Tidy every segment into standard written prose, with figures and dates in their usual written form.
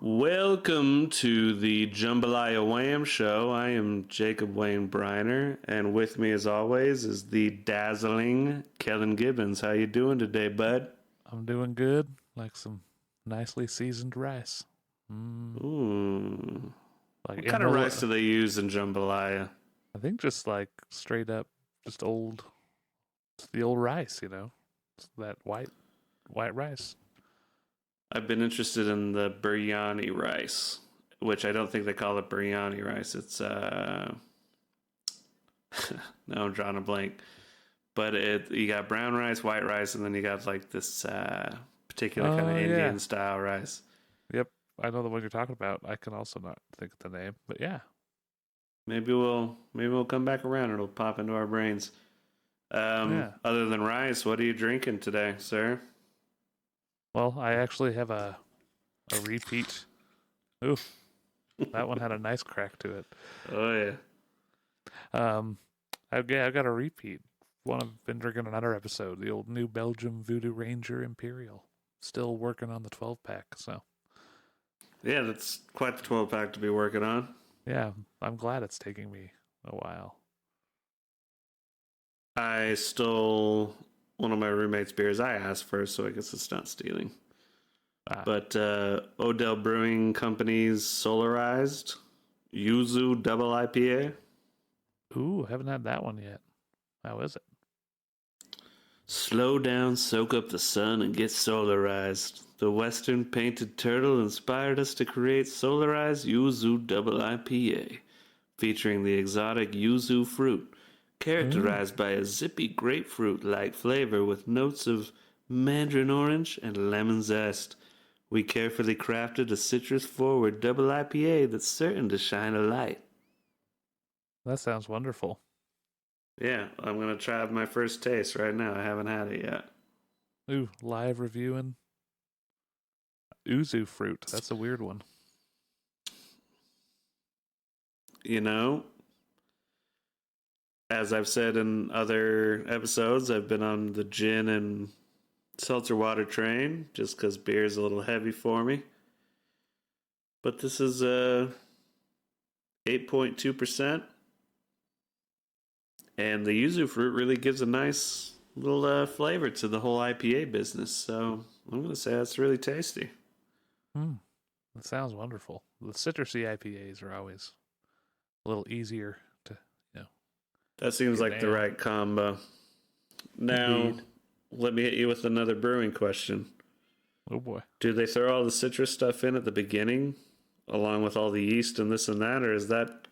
Welcome to the Jambalaya Wham Show. I am Jacob Wayne Bryner, and with me, as always, is the dazzling Kellen Gibbons. How you doing today, bud? I'm doing good, like some nicely seasoned rice. Ooh. Like What kind of rice do they use in jambalaya? I think just like straight up, just the old rice, it's that white rice. I've been interested in the biryani rice, which I don't think they call it biryani rice. It's no, I'm drawing a blank. But you got brown rice, white rice, and then you got like this particular kind of Indian style rice. Yep, I know the one you're talking about. I can also not think of the name, but yeah. Maybe we'll come back around. It'll pop into our brains. Other than rice, what are you drinking today, sir? Well, I actually have a repeat. Ooh, that one had a nice crack to it. Oh yeah. I've got a repeat. One I've been drinking another episode, the old New Belgium Voodoo Ranger Imperial. Still working on the 12-pack, so. Yeah, that's quite the 12-pack to be working on. Yeah, I'm glad it's taking me a while. I stole one of my roommate's beers. I asked first, so I guess it's not stealing. But Odell Brewing Company's Solarized Yuzu Double IPA. Ooh, haven't had that one yet. How is it? Slow down, soak up the sun, and get solarized. The Western Painted Turtle inspired us to create Solarized Yuzu Double IPA, featuring the exotic yuzu fruit, characterized by a zippy grapefruit-like flavor with notes of mandarin orange and lemon zest. We carefully crafted a citrus-forward double IPA that's certain to shine a light. That sounds wonderful. Yeah, I'm going to try my first taste right now. I haven't had it yet. Ooh, live reviewing. Yuzu fruit. That's a weird one. You know, as I've said in other episodes, I've been on the gin and seltzer water train just because beer is a little heavy for me. But this is 8.2%. And the yuzu fruit really gives a nice little flavor to the whole IPA business. So I'm going to say that's really tasty. That sounds wonderful. The citrusy IPAs are always a little easier to, That seems like the right combo. Now, let me hit you with another brewing question. Oh boy. Do they throw all the citrus stuff in at the beginning, along with all the yeast and this and that, or is that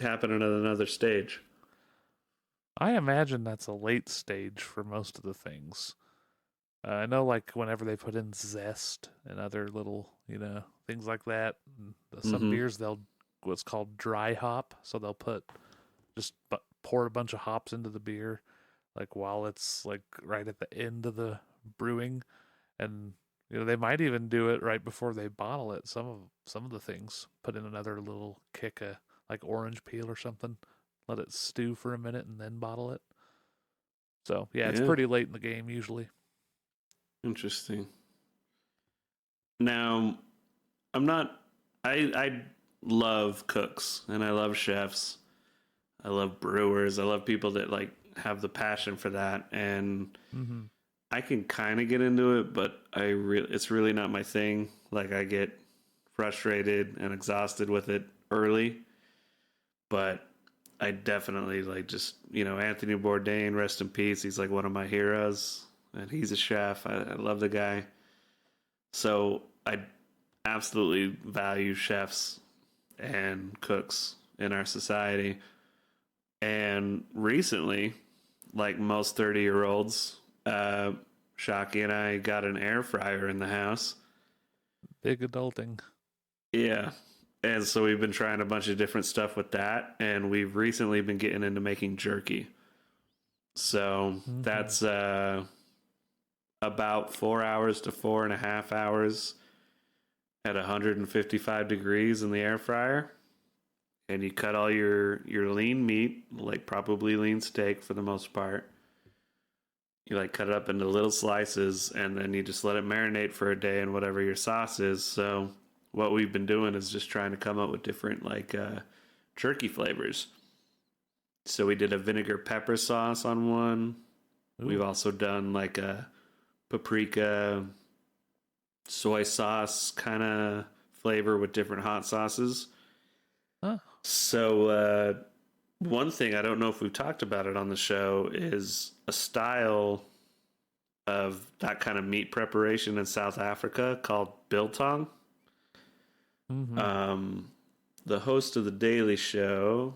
happening at another stage? I imagine that's a late stage for most of the things. I know, like, whenever they put in zest and other little, things like that, some beers, they'll what's called dry hop. So they'll pour a bunch of hops into the beer, like, while it's, like, right at the end of the brewing. And, they might even do it right before they bottle it. Some of the things put in another little kick, like orange peel or something. Let it stew for a minute and then bottle it. So, yeah, it's pretty late in the game usually. Interesting. Now, I love cooks and I love chefs. I love brewers. I love people that like have the passion for that. And I can kind of get into it, but it's really not my thing. Like, I get frustrated and exhausted with it early. But I definitely like just, Anthony Bourdain, rest in peace. He's like one of my heroes, and he's a chef. I love the guy. So I absolutely value chefs and cooks in our society. And recently, like most 30-year-olds, Shocky and I got an air fryer in the house. Big adulting. Yeah. And so we've been trying a bunch of different stuff with that. And we've recently been getting into making jerky. So that's about 4 hours to 4.5 hours at 155 degrees in the air fryer. And you cut all your lean meat, like probably lean steak for the most part. You like cut it up into little slices, and then you just let it marinate for a day in whatever your sauce is. So what we've been doing is just trying to come up with different jerky flavors. So we did a vinegar pepper sauce on one. Ooh. We've also done like a paprika soy sauce kind of flavor with different hot sauces. Huh. So one thing, I don't know if we've talked about it on the show, is a style of that kind of meat preparation in South Africa called biltong. Mm-hmm. The host of The Daily Show,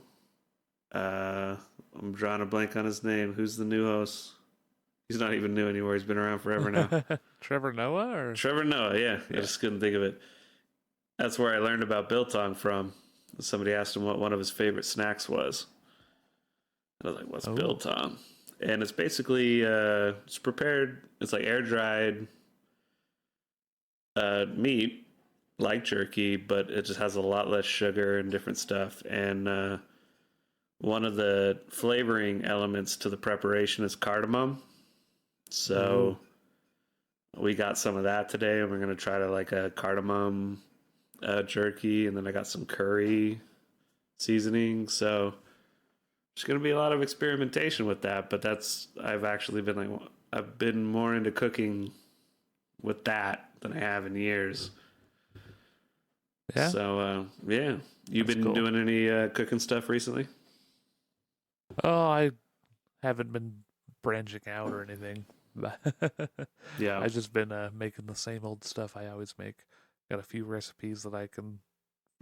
I'm drawing a blank on his name. Who's the new host? He's not even new anymore. He's been around forever now. Trevor Noah? Or Trevor Noah, yeah. I just couldn't think of it. That's where I learned about biltong from. Somebody asked him what one of his favorite snacks was. I was like, what's biltong? And it's basically, it's prepared, it's like air-dried meat, like jerky, but it just has a lot less sugar and different stuff. And one of the flavoring elements to the preparation is cardamom. So we got some of that today, and we're going to try to like a cardamom jerky, and then I got some curry seasoning. So there's going to be a lot of experimentation with that, but I've been more into cooking with that than I have in years. Yeah. So, You've been doing any cooking stuff recently? Oh, I haven't been branching out or anything. Yeah. I've just been making the same old stuff I always make. Got a few recipes that I can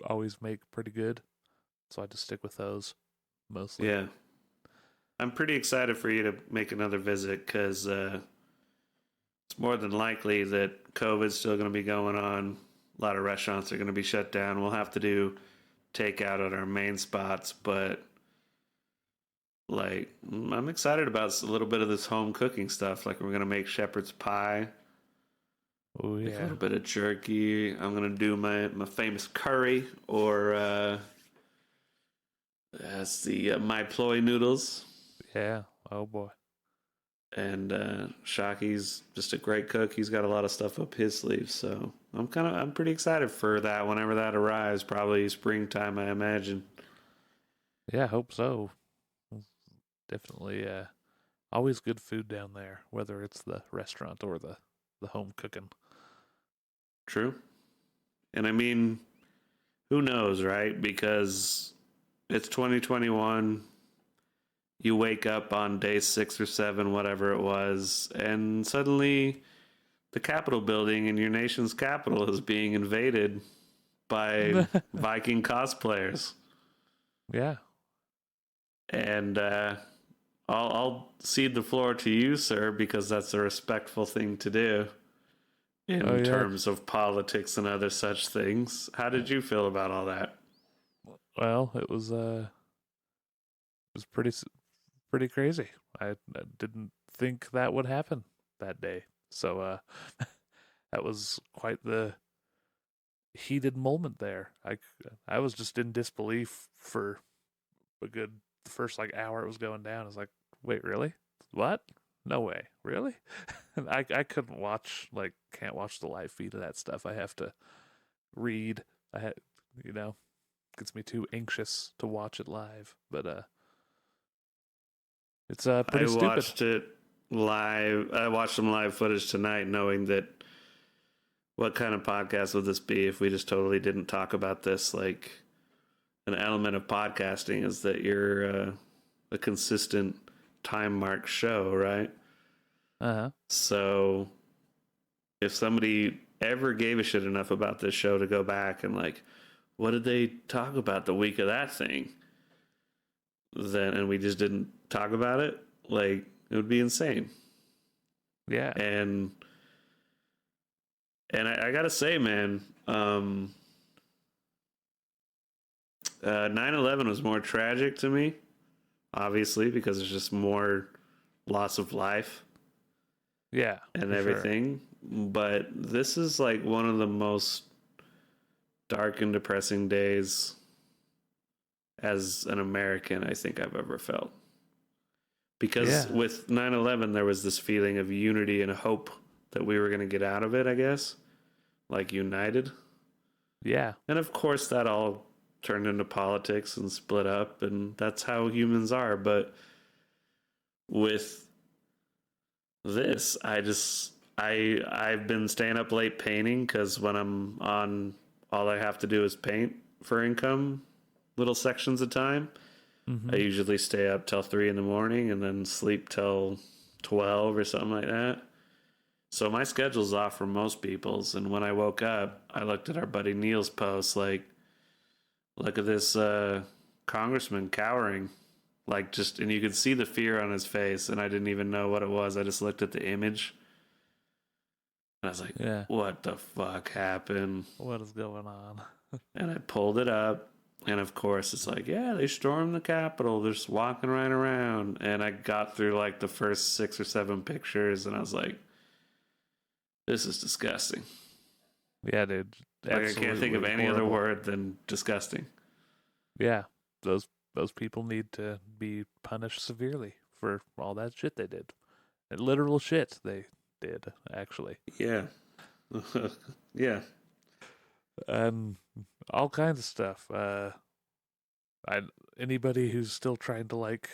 always make pretty good, so I just stick with those mostly. Yeah. I'm pretty excited for you to make another visit because it's more than likely that COVID's still going to be going on. A lot of restaurants are going to be shut down. We'll have to do takeout at our main spots, but like I'm excited about a little bit of this home cooking stuff. Like we're going to make shepherd's pie. Oh yeah. Make a little bit of jerky. I'm going to do my famous curry, or that's the my ploy noodles. Yeah. Oh boy. And Shocky's just a great cook. He's got a lot of stuff up his sleeve, so I'm pretty excited for that whenever that arrives. Probably springtime, I imagine. Yeah, I hope so. Definitely always good food down there, whether it's the restaurant or the home cooking. True. And I mean, who knows, right? Because it's 2021. You wake up on day 6 or 7, whatever it was, and suddenly the Capitol building in your nation's capital is being invaded by Viking cosplayers. Yeah. And I'll cede the floor to you, sir, because that's a respectful thing to do in terms of politics and other such things. How did you feel about all that? Well, it was pretty crazy. I didn't think that would happen that day. So that was quite the heated moment there. I was just in disbelief for a good the first hour it was going down. I was like, wait, really? What? No way. Really? I couldn't watch, can't watch the live feed of that stuff. I have to read. Gets me too anxious to watch it live. But it's pretty stupid. I watched it live. I watched some live footage tonight, knowing that what kind of podcast would this be if we just totally didn't talk about this? an element of podcasting is that you're a consistent time mark show, right? Uh-huh. So if somebody ever gave a shit enough about this show to go back and like, what did they talk about the week of that thing? Then and we just didn't talk about it, like it would be insane. Yeah. And I gotta say, man, 9/11 was more tragic to me, obviously, because there's just more loss of life Yeah. and for sure. everything. But this is like one of the most dark and depressing days as an American I think I've ever felt. Because Yeah. with 9/11, there was this feeling of unity and hope that we were going to get out of it, I guess, like united. Yeah. And of course, that all turned into politics and split up, and that's how humans are. But with this, I've been staying up late painting because when I'm on, all I have to do is paint for income, little sections of time. I Mm-hmm. usually stay up till 3 in the morning and then sleep till 12 or something like that. So my schedule's off from most people's. And when I woke up, I looked at our buddy Neil's post, like, look at this congressman cowering. Like, just, and you could see the fear on his face. And I didn't even know what it was. I just looked at the image and I was like, Yeah. what the fuck happened? What is going on? And I pulled it up. And of course, it's like, yeah, they stormed the Capitol. They're just walking right around. And I got through like the first 6 or 7 pictures, and I was like, this is disgusting. Yeah, dude. Like, I can't think of any other word than disgusting. Yeah. Those people need to be punished severely for all that shit they did. And literal shit they did, actually. Yeah. Yeah. And all kinds of stuff. I anybody who's still trying to like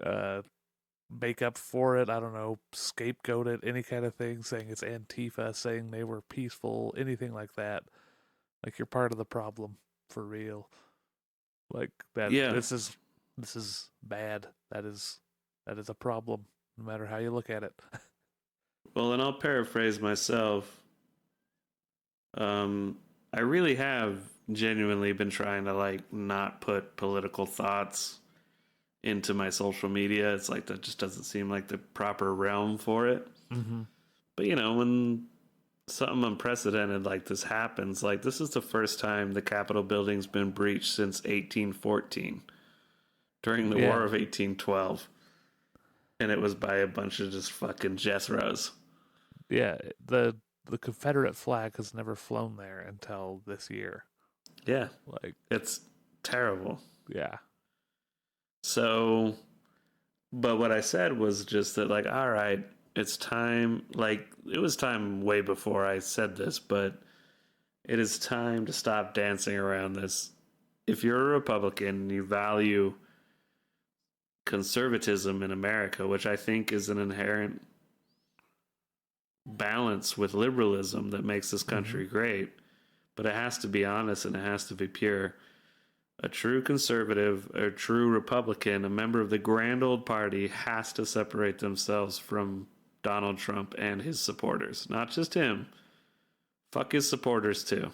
uh make up for it, I don't know, scapegoat it, any kind of thing, saying it's Antifa, saying they were peaceful, anything like that. Like you're part of the problem for real. Like that Yeah. this is bad. That is a problem, no matter how you look at it. Well, and I'll paraphrase myself. I really have genuinely been trying to like not put political thoughts into my social media. It's like that just doesn't seem like the proper realm for it. Mm-hmm. But you know, when something unprecedented like this happens, like this is the first time the Capitol building's been breached since 1814 during the War Yeah. of 1812. And it was by a bunch of just fucking Jethros. Yeah. The Confederate flag has never flown there until this year. Yeah, Like, it's terrible. yeah. So, but what I said was just that, like, all right, it's time. Like, it was time way before I said this, but it is time to stop dancing around this. If you're a Republican and you value conservatism in America, which I think is an inherent balance with liberalism that makes this country great, but it has to be honest and it has to be pure. A true conservative, a true Republican, a member of the grand old party has to separate themselves from Donald Trump and his supporters. Not just him. Fuck his supporters too.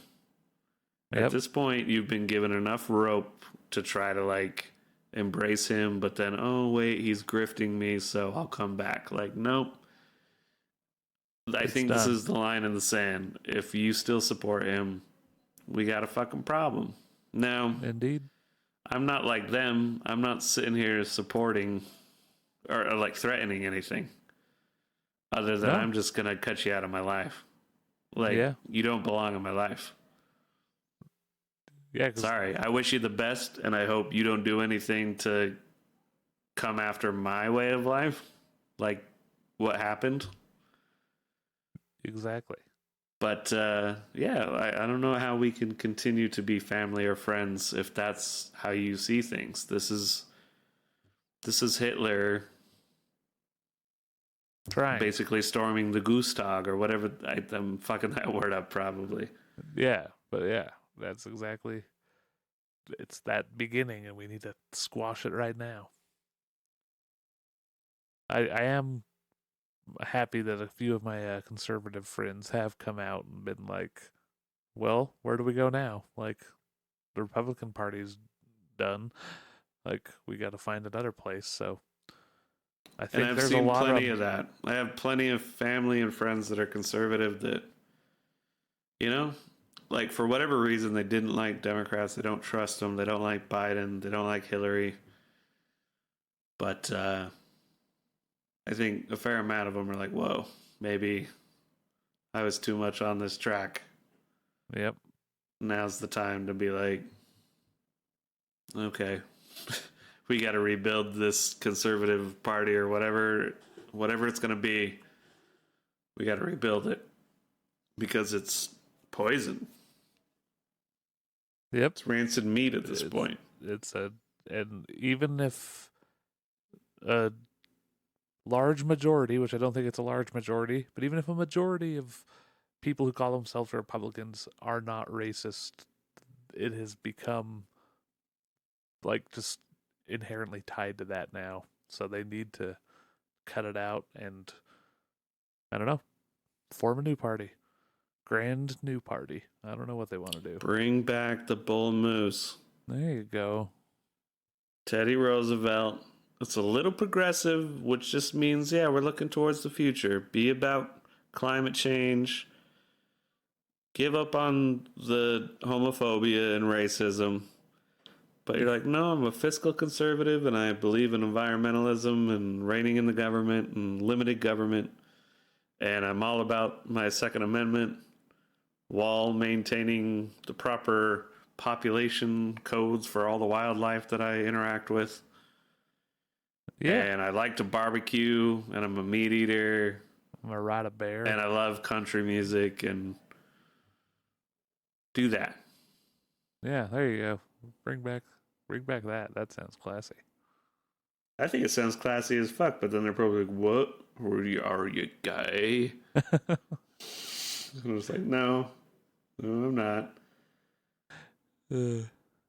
At Yep. this point, you've been given enough rope to try to like embrace him, but then, oh, wait, he's grifting me, so I'll come back. Like, nope. I It's think this done. is the line in the sand. If you still support him, we got a fucking problem. Now, Indeed. I'm not like them. I'm not sitting here supporting or like threatening anything other than No. I'm just going to cut you out of my life. Like, Yeah. you don't belong in my life. Yeah. 'Cause Sorry. I wish you the best, and I hope you don't do anything to come after my way of life, like what happened. exactly. But yeah, I don't know how we can continue to be family or friends if that's how you see things. This is Hitler Trying. basically storming the Gustag or whatever. I'm fucking that word up probably. Yeah. But yeah, that's exactly it's that beginning, and we need to squash it right now. I am happy that a few of my conservative friends have come out and been like, well, where do we go now? Like, the Republican Party's done. Like, we got to find another place. So I And think I've there's a seen lot plenty of of that. I have plenty of family and friends that are conservative that, you know, like for whatever reason, they didn't like Democrats. They don't trust them. They don't like Biden. They don't like Hillary. But I think a fair amount of them are like, whoa, maybe I was too much on this track. Yep. Now's the time to be like, okay, we got to rebuild this conservative party or whatever it's going to be. We got to rebuild it because it's poison. Yep. It's rancid meat at this point. And even if a large majority, which I don't think it's a large majority, but even if a majority of people who call themselves Republicans are not racist, it has become like just inherently tied to that now. So they need to cut it out and, I don't know, form a new party. Grand new party. I don't know what they want to do. Bring back the bull moose. There you go. Teddy Roosevelt. It's a little progressive, which just means, yeah, we're looking towards the future. Be about climate change. Give up on the homophobia and racism. But you're like, no, I'm a fiscal conservative and I believe in environmentalism and reigning in the government and limited government. And I'm all about my Second Amendment while maintaining the proper population codes for all the wildlife that I interact with. Yeah. And I like to barbecue and I'm a meat eater. I'm gonna ride a bear. And I love country music and do that. Yeah, there you go. Bring back that. That sounds classy. I think it sounds classy as fuck, but then they're probably like, what? Are you gay? I was like, no, I'm not.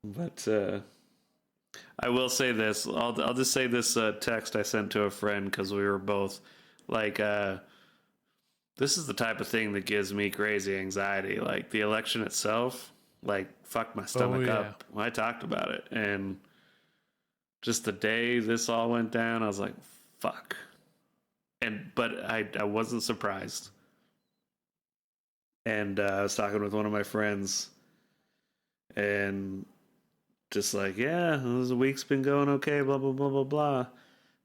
But I will say this. I'll just say this text I sent to a friend because we were both like, this is the type of thing that gives me crazy anxiety. Like the election itself, like fucked my stomach up when I talked about it. And just the day this all went down, I was like, fuck. But I wasn't surprised. And I was talking with one of my friends and just like, yeah, this week's been going okay, blah, blah, blah, blah, blah.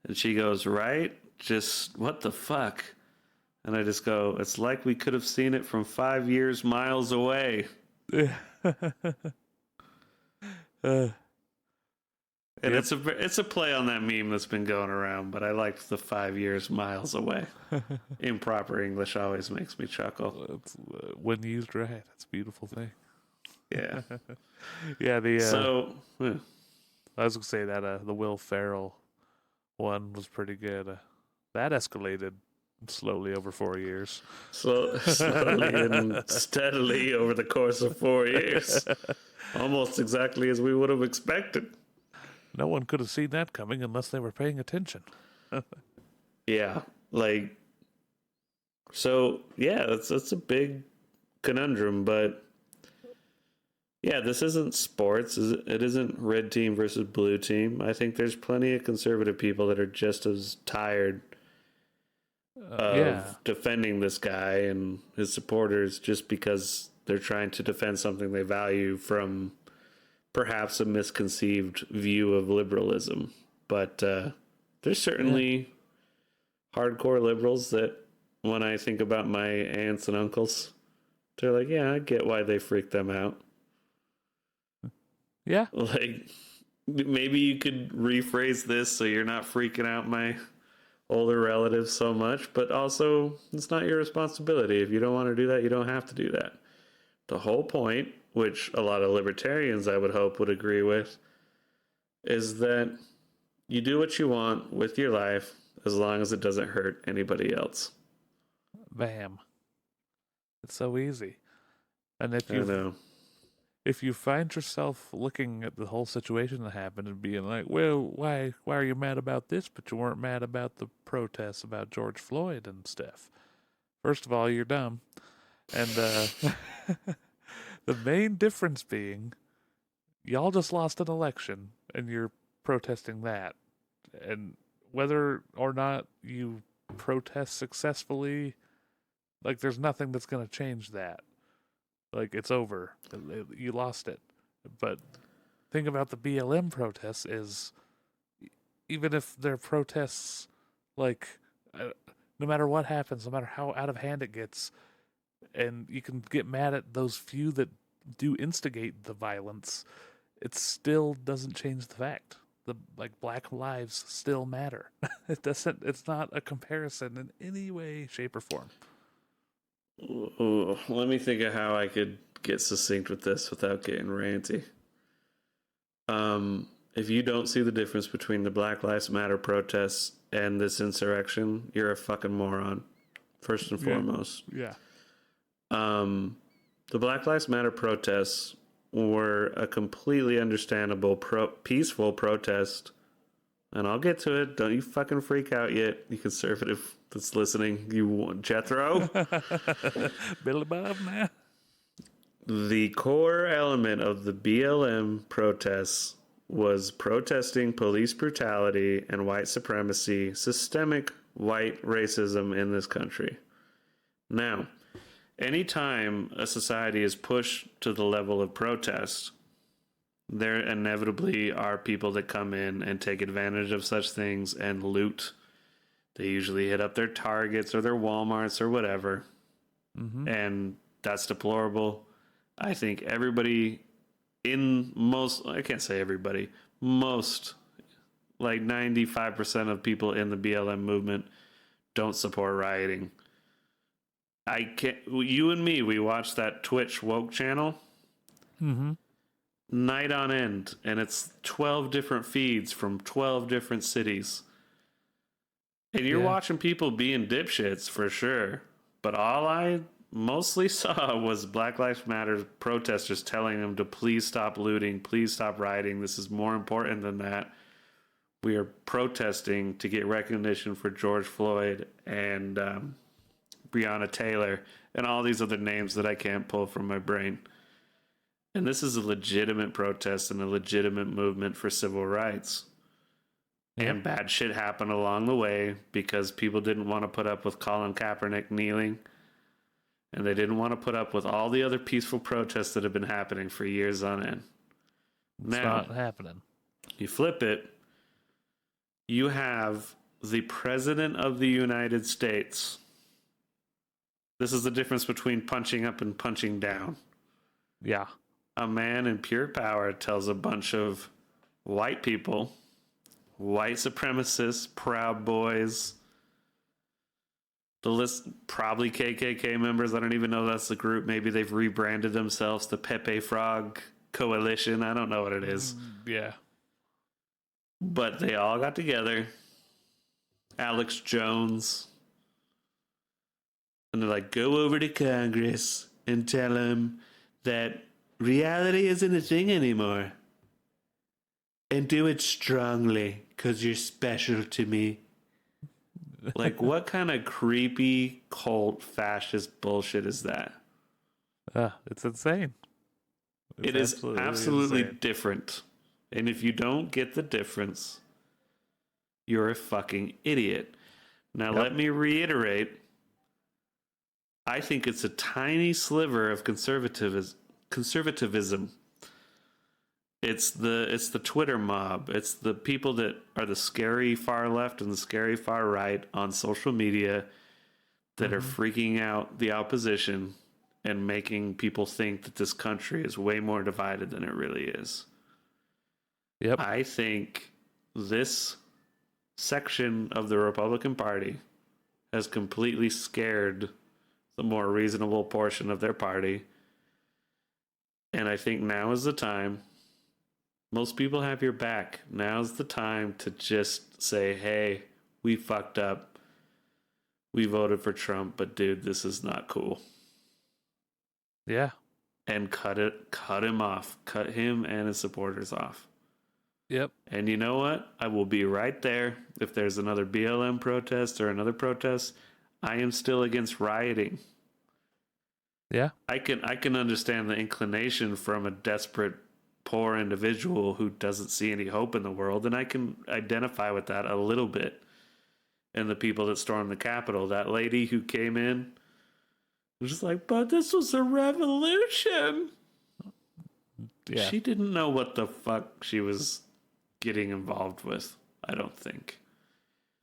And she goes, right? Just what the fuck? And I just go, it's like we could have seen it from 5 years miles away. And it's a play on that meme that's been going around, but I liked the 5 years miles away. Improper English always makes me chuckle. When used right, it's a beautiful thing. Yeah. Yeah. Yeah. I was gonna say that the Will Ferrell one was pretty good. That escalated slowly over 4 years. Slowly and steadily over the course of 4 years. Almost exactly as we would have expected. No one could have seen that coming unless they were paying attention. Yeah, like, so yeah, that's a big conundrum, but yeah, this isn't sports. It isn't red team versus blue team. I think there's plenty of conservative people that are just as tired of defending this guy and his supporters just because they're trying to defend something they value from perhaps a misconceived view of liberalism. But there's certainly hardcore liberals that when I think about my aunts and uncles, they're like, yeah, I get why they freak them out. Yeah. Like, maybe you could rephrase this so you're not freaking out my older relatives so much, but also it's not your responsibility. If you don't want to do that, you don't have to do that. The whole point, which a lot of libertarians I would hope would agree with, is that you do what you want with your life as long as it doesn't hurt anybody else. Bam. It's so easy. And if I know. if you find yourself looking at the whole situation that happened and being like, well, why are you mad about this, but you weren't mad about the protests about George Floyd and stuff? First of all, you're dumb. And the main difference being, y'all just lost an election and you're protesting that. And whether or not you protest successfully, like, there's nothing that's going to change that. Like, it's over. You lost it. But thing about the BLM protests is, even if they're protests, like, no matter what happens, no matter how out of hand it gets, and you can get mad at those few that do instigate the violence, it still doesn't change the fact. The black lives still matter. It doesn't. It's not a comparison in any way, shape, or form. Ooh, let me think of how I could get succinct with this without getting ranty. If you don't see the difference between the Black Lives Matter protests and this insurrection, you're a fucking moron. First and foremost. Yeah. The Black Lives Matter protests were a completely understandable, peaceful protest. And I'll get to it. Don't you fucking freak out yet, you conservative that's listening. You Jethro. Billy Bob, man. The core element of the BLM protests was protesting police brutality and white supremacy, systemic white racism in this country. Now, anytime a society is pushed to the level of protest, there inevitably are people that come in and take advantage of such things and loot. They usually hit up their Targets or their Walmarts or whatever. Mm-hmm. And that's deplorable. I think everybody I can't say everybody, most, like 95% of people in the BLM movement don't support rioting. You and me, we watch that Twitch woke channel. Mm-hmm. Night on end, and it's 12 different feeds from 12 different cities. And you're watching people being dipshits for sure. But all I mostly saw was Black Lives Matter protesters telling them to please stop looting, please stop rioting. This is more important than that. We are protesting to get recognition for George Floyd and Breonna Taylor and all these other names that I can't pull from my brain. And this is a legitimate protest and a legitimate movement for civil rights. Yep. And bad shit happened along the way because people didn't want to put up with Colin Kaepernick kneeling. And they didn't want to put up with all the other peaceful protests that have been happening for years on end. It's not happening. You flip it. You have the President of the United States. This is the difference between punching up and punching down. Yeah. A man in pure power tells a bunch of white people, white supremacists, Proud Boys, the list, probably KKK members. I don't even know that's the group. Maybe they've rebranded themselves the Pepe Frog Coalition. I don't know what it is. Yeah. But they all got together. Alex Jones. And they're like, go over to Congress and tell them that reality isn't a thing anymore. And do it strongly, because you're special to me. Like, what kind of creepy, cult, fascist bullshit is that? It's insane. It is absolutely different. And if you don't get the difference, you're a fucking idiot. Now, let me reiterate. I think it's a tiny sliver of conservatism. It's the Twitter mob. It's the people that are the scary far left and the scary far right on social media that are freaking out the opposition and making people think that this country is way more divided than it really is. Yep. I think this section of the Republican Party has completely scared the more reasonable portion of their party. And I think now is the time. Most people have your back. Now's the time to just say, hey, we fucked up. We voted for Trump, but dude, this is not cool. Yeah. and cut him off, cut him and his supporters off. Yep. And you know what? I will be right there if there's another BLM protest or another protest. I am still against rioting. Yeah. I can understand the inclination from a desperate, poor individual who doesn't see any hope in the world, and I can identify with that a little bit. And the people that stormed the Capitol, that lady who came in was just like, but this was a revolution. Yeah. She didn't know what the fuck she was getting involved with, I don't think.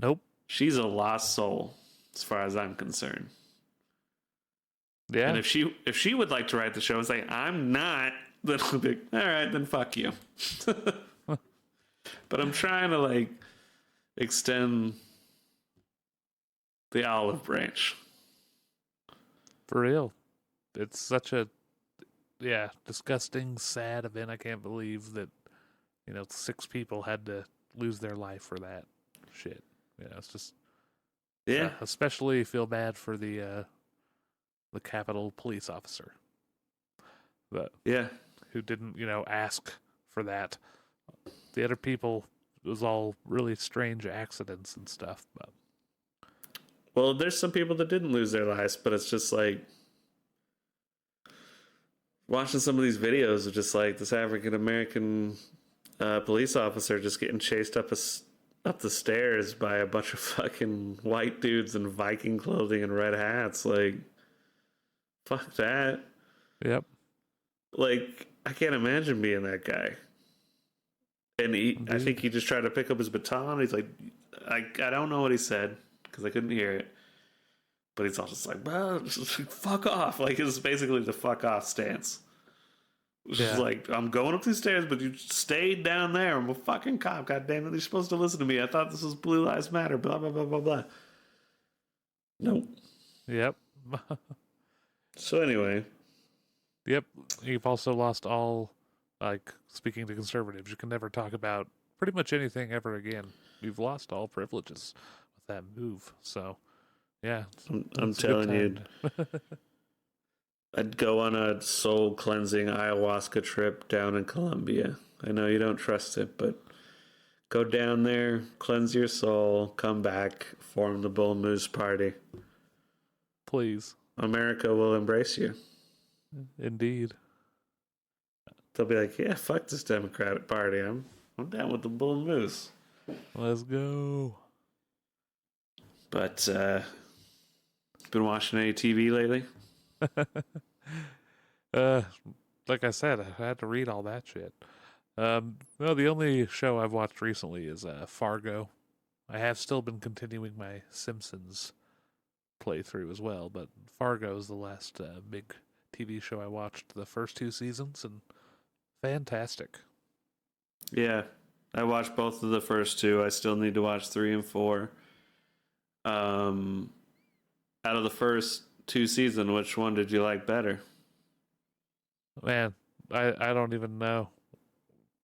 Nope. She's a lost soul, as far as I'm concerned. Yeah. And if she would like to write the show and say, I'm not, then I'll be like, all right, then fuck you. But I'm trying to like extend the olive branch. For real. It's such a disgusting, sad event. I can't believe that, 6 people had to lose their life for that shit. It's just Yeah. especially feel bad for the Capitol police officer. But Yeah. who didn't, ask for that. The other people, it was all really strange accidents and stuff, but Well, there's some people that didn't lose their lives, but it's just like watching some of these videos of just like this African American police officer just getting chased up the stairs by a bunch of fucking white dudes in Viking clothing and red hats. Like, fuck that. Yep. Like, I can't imagine being that guy. And I think he just tried to pick up his baton. He's like, I don't know what he said because I couldn't hear it. But he's all just like, well, fuck off. Like, it's basically the fuck off stance. It's just like, I'm going up these stairs, but you stayed down there. I'm a fucking cop. God damn it. You're supposed to listen to me. I thought this was Blue Lives Matter. Blah, blah, blah, blah, blah. Nope. Yep. So anyway. Yep. You've also lost all, like, speaking to conservatives, you can never talk about pretty much anything ever again. You've lost all privileges with that move. So, yeah. I'm telling you. I'd go on a soul cleansing ayahuasca trip down in Colombia. I know you don't trust it, but go down there, cleanse your soul, come back, form the Bull Moose Party. Please. America will embrace you. Indeed. They'll be like, yeah, fuck this Democratic Party. I'm down with the Bull Moose. Let's go. But been watching any TV lately? Like I said, I had to read all that shit. No, the only show I've watched recently is Fargo. I have still been continuing my Simpsons playthrough as well, but Fargo is the last big TV show I watched. The first 2 seasons, and fantastic. Yeah, I watched both of the first 2. I still need to watch 3 and 4. Out of the first 2 seasons, which one did you like better? Man, I don't even know.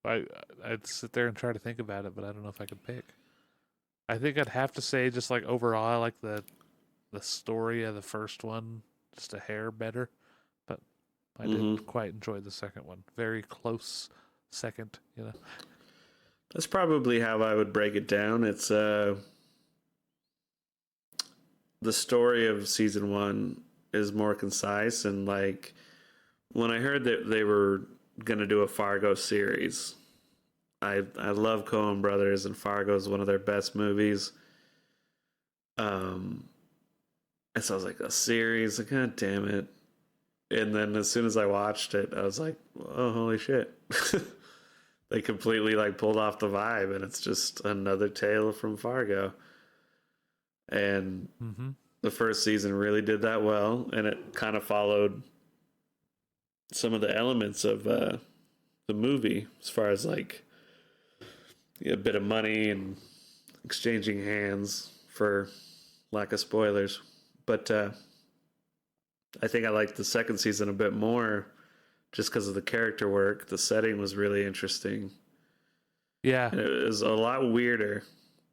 I'd sit there and try to think about it, but I don't know if I could pick. I think I'd have to say just like overall, I like the story of the first one just a hair better, but I didn't quite enjoy the second one. Very close second, That's probably how I would break it down. It's the story of season 1 is more concise, and like when I heard that they were gonna do a Fargo series, I love Coen Brothers, and Fargo is one of their best movies. And so I was like, a series? Like, God damn it. And then as soon as I watched it, I was like, oh, holy shit. They completely like pulled off the vibe, and it's just another tale from Fargo. And the first season really did that well, and it kind of followed some of the elements of the movie as far as like a bit of money and exchanging hands, for lack of spoilers. But I think I liked the second season a bit more just because of the character work. The setting was really interesting. Yeah. And it was a lot weirder,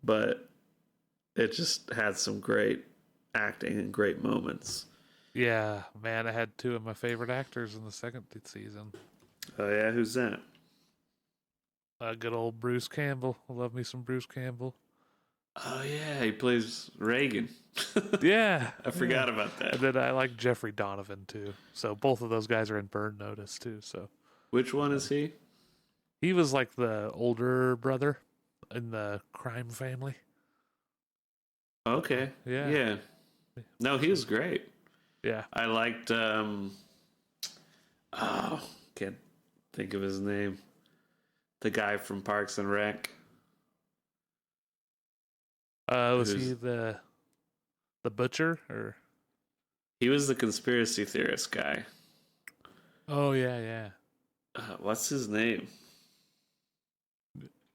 but it just had some great acting and great moments. Yeah, man, I had two of my favorite actors in the second season. Oh yeah, who's that? Good old Bruce Campbell. I love me some Bruce Campbell. Oh yeah, he plays Reagan. Yeah, I yeah. forgot about that. And then I like Jeffrey Donovan too. So both of those guys are in Burn Notice too. So Which one uh, is he? he was like the older brother in the crime family. Okay, Yeah. yeah. No, he So was great. yeah. I liked. Oh, can't think of his name. The guy from Parks and Rec, Was he who's the butcher or? he was the conspiracy theorist guy. Oh yeah, yeah. What's his name?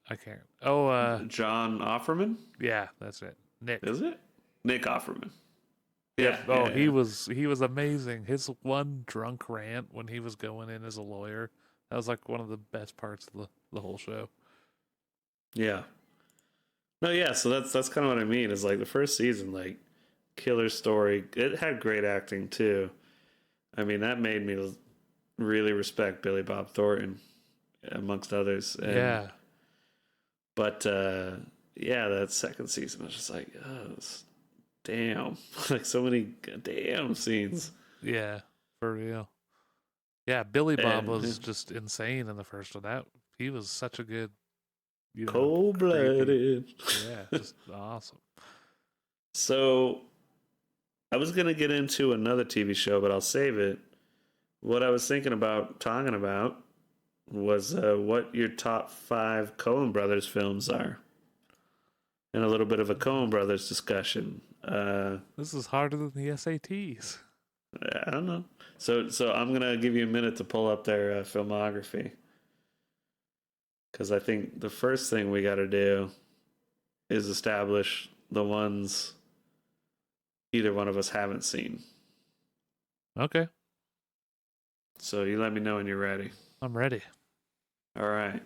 I can't. Oh John Offerman? yeah, that's it. Nick. Is it? Nick Offerman. Yep. Yeah, Oh, yeah, yeah. he was amazing. His one drunk rant when he was going in as a lawyer, that was like one of the best parts of the whole show. Yeah. No, yeah. So that's kind of what I mean. Is like the first season, like killer story. It had great acting too. I mean, that made me really respect Billy Bob Thornton, amongst others. And Yeah. but yeah, that second season was just like, oh, damn, like so many damn scenes. Yeah. For real. Yeah, Billy Bob And was just insane in the first one. That he was such a good, cold creepy. blooded. Yeah, just awesome. So I was gonna get into another TV show, but I'll save it. What I was thinking about talking about was what your top five Coen Brothers films are, and a little bit of a Coen Brothers discussion. This is harder than the SATs. I don't know. So I'm gonna give you a minute to pull up their filmography, because I think the first thing we got to do is establish the ones either one of us haven't seen. Okay, So you let me know when you're ready. I'm ready. All right.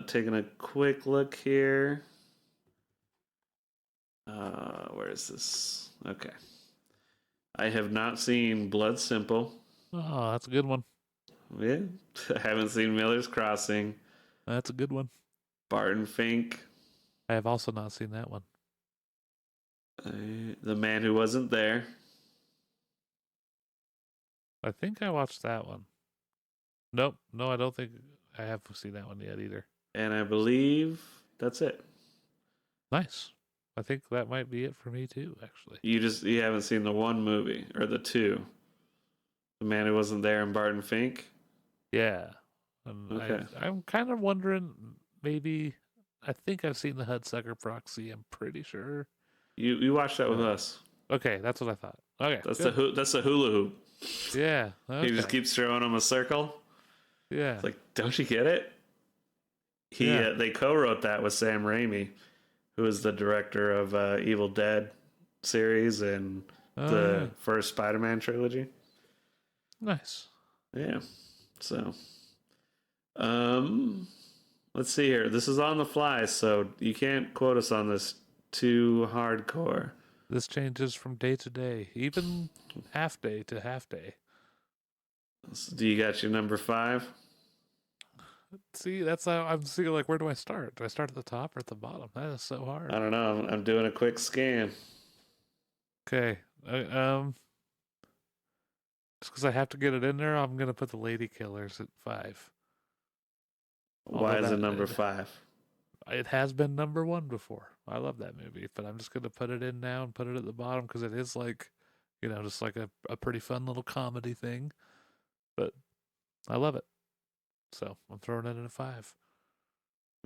Taking a quick look here. Where is this? Okay. I have not seen Blood Simple. Oh, that's a good one. Yeah. I haven't seen Miller's Crossing. That's a good one. Barton Fink. I have also not seen that one. The Man Who Wasn't There. I think I watched that one. Nope, no, I don't think I have seen that one yet either. And I believe that's it. Nice. I think that might be it for me too, actually. You haven't seen the one movie or the two. The Man Who Wasn't There and Barton Fink. Yeah. And Okay. I'm kind of wondering, maybe, I think I've seen the Hudsucker Proxy, I'm pretty sure. You watched that with us. Okay, that's what I thought. Okay. That's the hula hoop. Yeah. Okay. He just keeps throwing him a circle. Yeah. It's like, don't you get it? They co-wrote that with Sam Raimi, who is the director of Evil Dead series and the first Spider-Man trilogy. Nice. Yeah. So, let's see here. This is on the fly, so you can't quote us on this too hardcore. This changes from day to day, even half day to half day. So do you got your number five? See, that's how I'm seeing. Like, where do I start? Do I start at the top or at the bottom? That is so hard. I don't know. I'm doing a quick scan. Okay. Just because I have to get it in there, I'm gonna put the Lady Killers at 5. Why is it number five? It has been number 1 before. I love that movie, but I'm just gonna put it in now and put it at the bottom because it is like, just like a pretty fun little comedy thing. But I love it, so I'm throwing it in a 5.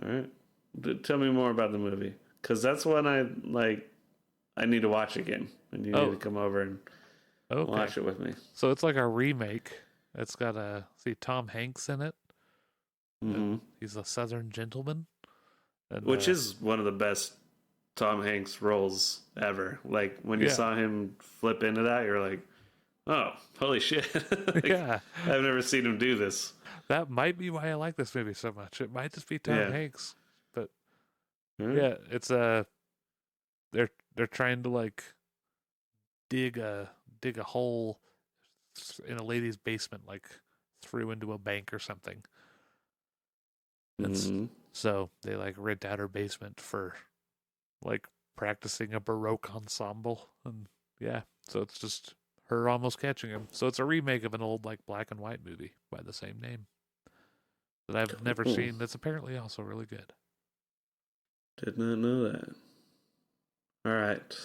All right. Tell me more about the movie, because that's one I like. I need to watch again, and you need to come over and watch it with me. So it's like a remake. It's got Tom Hanks in it. Mm-hmm. He's a Southern gentleman, which is one of the best Tom Hanks roles ever. Like when you saw him flip into that, you're like, "Oh, holy shit!" Yeah, I've never seen him do this. That might be why I like this movie so much. It might just be Tom Hanks, but yeah, it's they're trying to like dig a hole in a lady's basement, like through into a bank or something. It's Mm-hmm. so they like rent out her basement for like practicing a Baroque ensemble, and yeah, so it's just her almost catching him. So it's a remake of an old like black and white movie by the same name that I've never Cool. seen. That's apparently also really good. Did not know that. All right.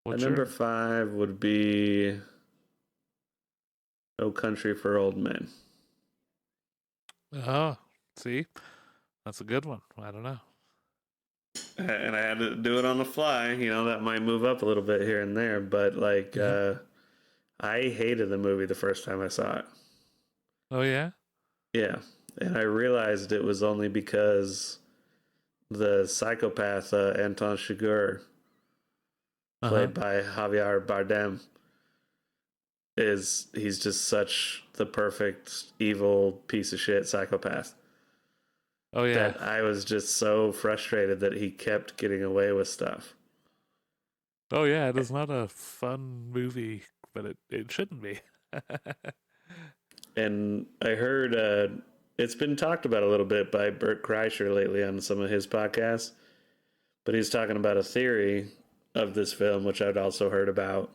What's Number your 5 would be No Country for Old Men. Oh, see, that's a good one. I don't know. And I had to do it on the fly. That might move up a little bit here and there, but like, Yeah. I hated the movie the first time I saw it. Oh yeah. Yeah. And I realized it was only because the psychopath, Anton Chigurh, Uh huh. played by Javier Bardem, he's just such the perfect evil piece of shit psychopath Oh yeah. that I was just so frustrated that he kept getting away with stuff. Oh yeah. It is not a fun movie, but it shouldn't be. And I heard it's been talked about a little bit by Bert Kreischer lately on some of his podcasts, but he's talking about a theory of this film, which I'd also heard about,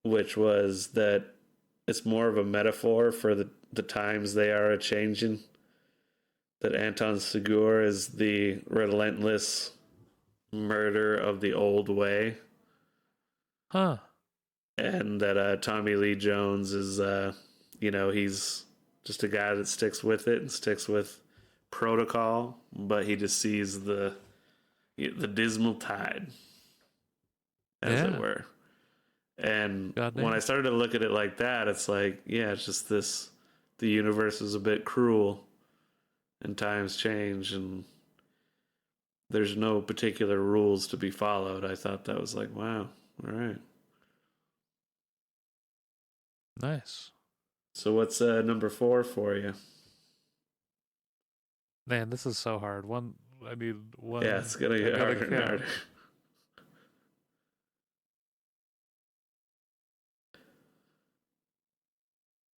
which was that it's more of a metaphor for the times they are a changing. That Anton Chigurh is the relentless murder of the old way, Huh. and that Tommy Lee Jones is, he's just a guy that sticks with it and sticks with protocol, but he just sees the dismal tide, as it Yeah. were. And when I Goddamn. started to look at it like that, it's like, yeah, it's just this. The universe is a bit cruel, and times change, and there's no particular rules to be followed. I thought that was like, wow, all right. Nice. So what's number 4 for you? Man, this is so hard. One. I need Yeah, one. it's gonna I get gotta harder and count. harder.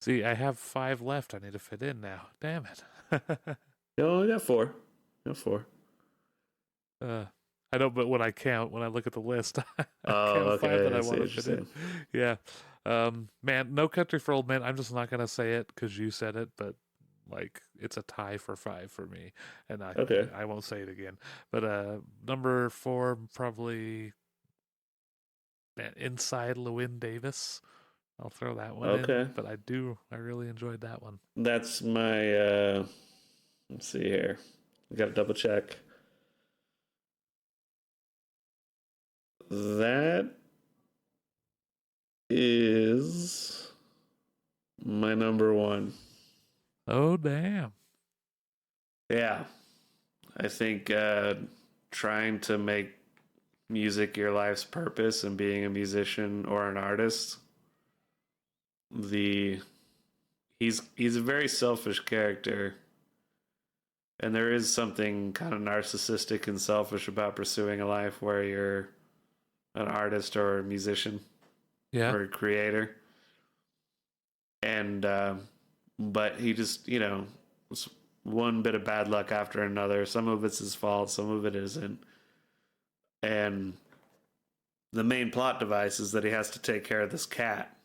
See, I have 5 left. I need to fit in now. Damn it. You only got 4. You got 4. uh, I don't. But when I count, when I look at the list, I Oh, count 5 that okay. I I see want to what you're fit in. saying. Yeah. Man, No Country for Old Men. I'm just not gonna say it because you said it, but like it's a tie for 5 for me, and Okay. I won't say it again. But number 4 probably man, Inside Llewyn Davis. I'll throw that one in, Okay. but I really enjoyed that one. That's my. Let's see here. I got to double check. That is my number 1. Oh damn. Yeah, I think trying to make music your life's purpose and being a musician or an artist, the he's a very selfish character, and there is something kind of narcissistic and selfish about pursuing a life where you're an artist or a musician Yeah. or a creator. And but he just was one bit of bad luck after another. Some of it's his fault, some of it isn't. And the main plot device is that he has to take care of this cat,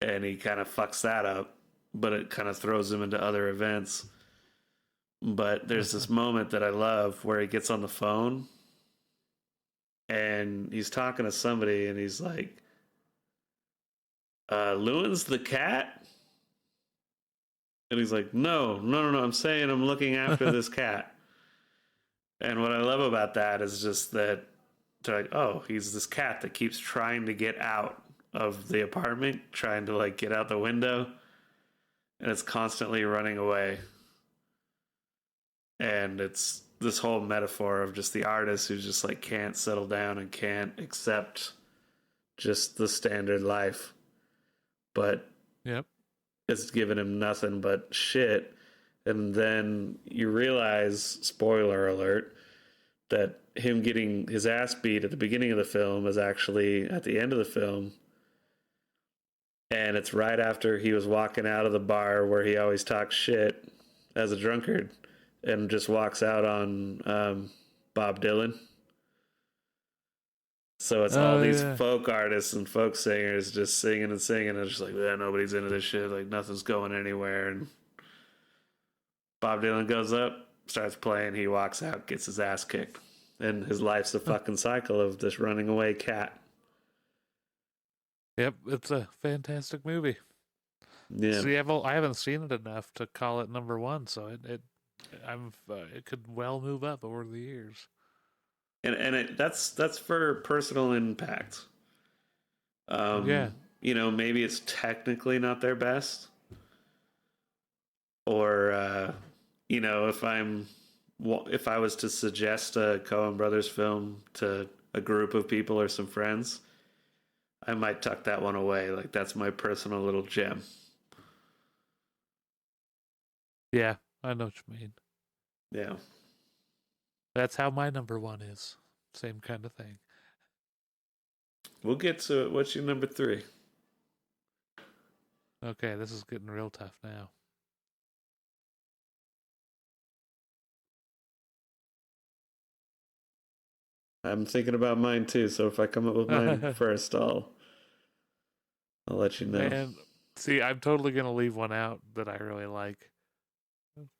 and he kind of fucks that up, but it kind of throws him into other events. But there's this moment that I love where he gets on the phone and he's talking to somebody, and he's like, Lewin's the cat? And he's like, no, I'm saying I'm looking after this cat. And what I love about that is just that they're like, oh, he's this cat that keeps trying to get out of the apartment, trying to like get out the window, and it's constantly running away. And it's this whole metaphor of just the artist who just like can't settle down and can't accept just the standard life, but Yep. it's given him nothing but shit. And then you realize, spoiler alert, that him getting his ass beat at the beginning of the film is actually at the end of the film. And it's right after he was walking out of the bar where he always talks shit as a drunkard and just walks out on Bob Dylan. So it's all these folk artists and folk singers just singing and singing. And it's just like, yeah, nobody's into this shit. Like, nothing's going anywhere. And Bob Dylan goes up, starts playing. He walks out, gets his ass kicked. And his life's a fucking cycle of this running away cat. Yep, it's a fantastic movie. Yeah. See, I haven't seen it enough to call it number one, so it could well move up over the years. And that's for personal impact. Yeah. Maybe it's technically not their best, or if I was to suggest a Coen Brothers film to a group of people or some friends, I might tuck that one away. Like, that's my personal little gem. Yeah, I know what you mean. Yeah. That's how my number one is. Same kind of thing. We'll get to it. What's your number 3? Okay, this is getting real tough now. I'm thinking about mine too, so if I come up with mine first, I'll let you know. And see, I'm totally gonna leave one out that I really like,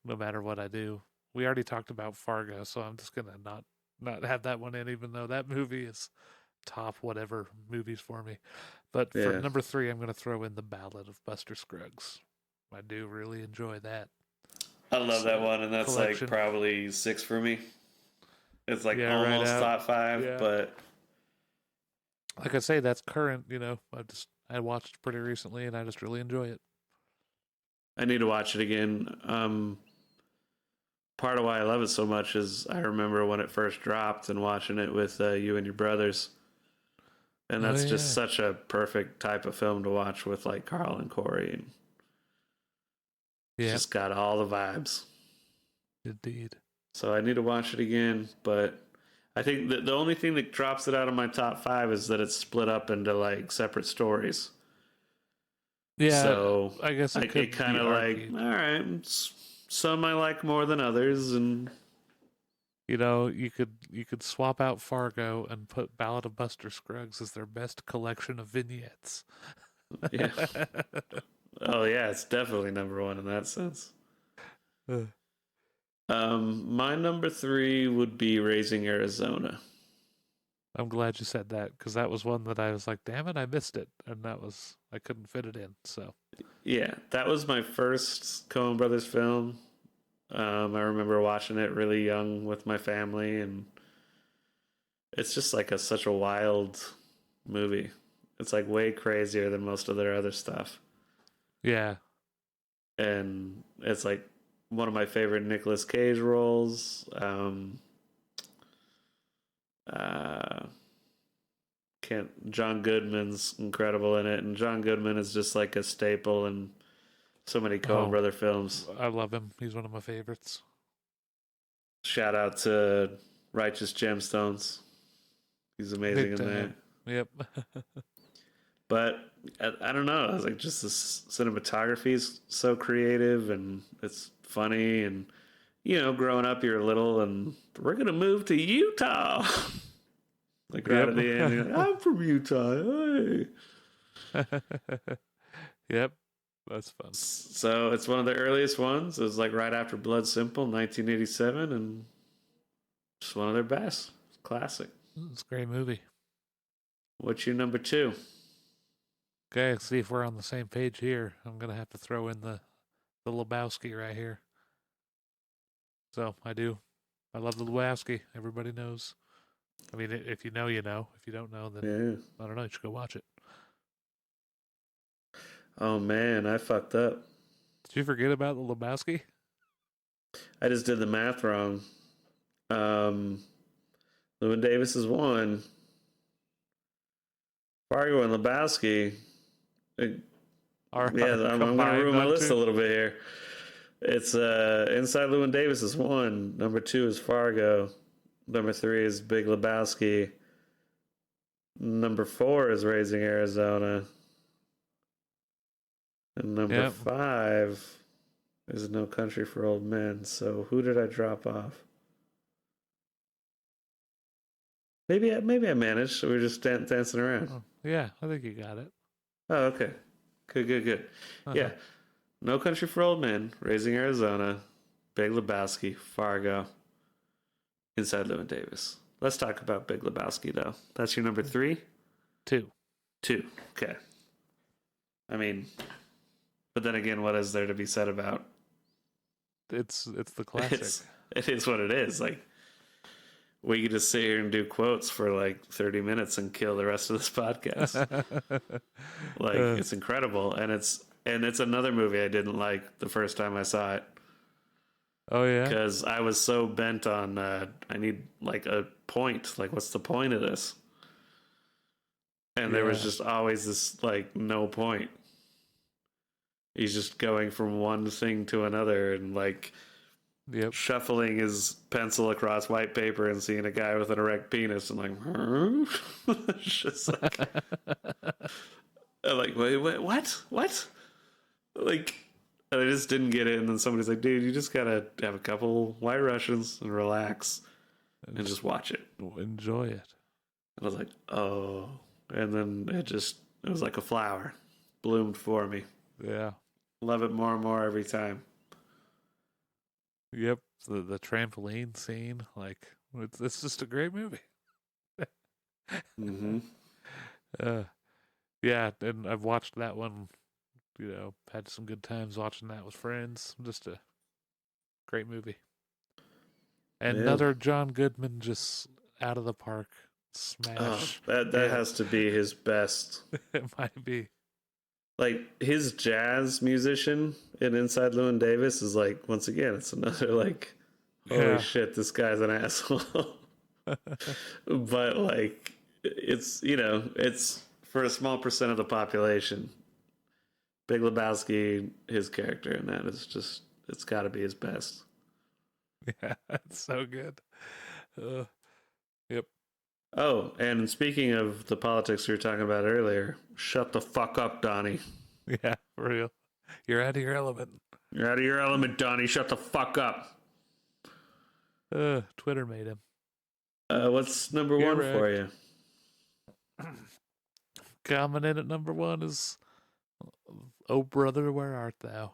no matter what I do. We already talked about Fargo, so I'm just gonna not have that one in, even though that movie is top whatever movies for me. But for number 3, I'm gonna throw in The Ballad of Buster Scruggs. I do really enjoy that. I love that one, and that's collection. Like probably 6 for me. It's like right almost top 5, but like I say, that's current. I watched pretty recently, and I just really enjoy it. I need to watch it again. Part of why I love it so much is I remember when it first dropped and watching it with you and your brothers, and that's just such a perfect type of film to watch with like Carl and Corey, and it's just got all the vibes. Indeed. So I need to watch it again, but I think the only thing that drops it out of my top 5 is that it's split up into like separate stories. Yeah, so I guess it kind of like, all right, some I like more than others, and you could swap out Fargo and put Ballad of Buster Scruggs as their best collection of vignettes. Yeah. Oh yeah, it's definitely number 1 in that sense. My number 3 would be Raising Arizona. I'm glad you said that, because that was one that I was like, damn it, I missed it, and I couldn't fit it in. So yeah, that was my first Coen Brothers film. I remember watching it really young with my family, and it's just like such a wild movie. It's like way crazier than most of their other stuff. Yeah, and it's like one of my favorite Nicolas Cage roles. John Goodman's incredible in it, and John Goodman is just like a staple in so many Coen Brother films. I love him. He's one of my favorites. Shout out to Righteous Gemstones. He's amazing in that. Yep. But I don't know. I was like, just the cinematography is so creative, and it's funny, and growing up, you're little, and we're gonna move to Utah. Like right at the end, you're like, I'm from Utah. Hey. Yep, that's fun. So it's one of the earliest ones. It was like right after Blood Simple, 1987, and just one of their best. Classic. It's a great movie. What's your number 2? Okay, let's see if we're on the same page here. I'm gonna have to throw in the Lebowski right here. So I love the Lebowski. Everybody knows. I mean, if you know, you know. If you don't know, then I don't know. You should go watch it. Oh man, I fucked up. Did you forget about the Lebowski? I just did the math wrong. Llewyn Davis is 1. Fargo and Lebowski. I'm going to ruin my list a little bit here. It's Inside Llewyn Davis is 1. Number 2 is Fargo. Number 3 is Big Lebowski. Number 4 is Raising Arizona. And number Yep. 5 is No Country for Old Men. So who did I drop off? Maybe I managed. So we're just dancing around. Oh, yeah, I think you got it. Oh, okay. Good. Uh-huh. Yeah. No Country for Old Men, Raising Arizona, Big Lebowski, Fargo, Inside Llewyn Davis. Let's talk about Big Lebowski, though. That's your number 3? 2. 2. Okay. I mean, but then again, what is there to be said about? It's the classic. It is what it is. Like, we could just sit here and do quotes for like 30 minutes and kill the rest of this podcast. Like, it's incredible, and it's another movie I didn't like the first time I saw it. Oh yeah, because I was so bent on I need like a point. Like, what's the point of this? And there was just always this like no point. He's just going from one thing to another and like shuffling his pencil across white paper and seeing a guy with an erect penis and like, huh? It's just like, I'm like, wait, what? Like, and I just didn't get it. And then somebody's like, dude, you just gotta have a couple White Russians and relax and just watch it. Enjoy it. And I was like, oh. And then it was like a flower, bloomed for me. Yeah. Love it more and more every time. Yep. The trampoline scene, like, it's just a great movie. Mm-hmm. Yeah, and I've watched that one, had some good times watching that with friends. Just a great movie. And another John Goodman just out of the park smash. Oh, that has to be his best. It might be. Like, his jazz musician in Inside Llewyn Davis is like, once again, it's another like, holy shit, this guy's an asshole. But like, it's for a small percent of the population. Big Lebowski, his character in that is just, it's got to be his best. Yeah, it's so good. Yep. Oh, and speaking of the politics we were talking about earlier, shut the fuck up, Donnie. Yeah, for real. You're out of your element. You're out of your element, Donnie. Shut the fuck up. Twitter made him. What's number one for you? Coming in at number 1 is Oh Brother, Where Art Thou?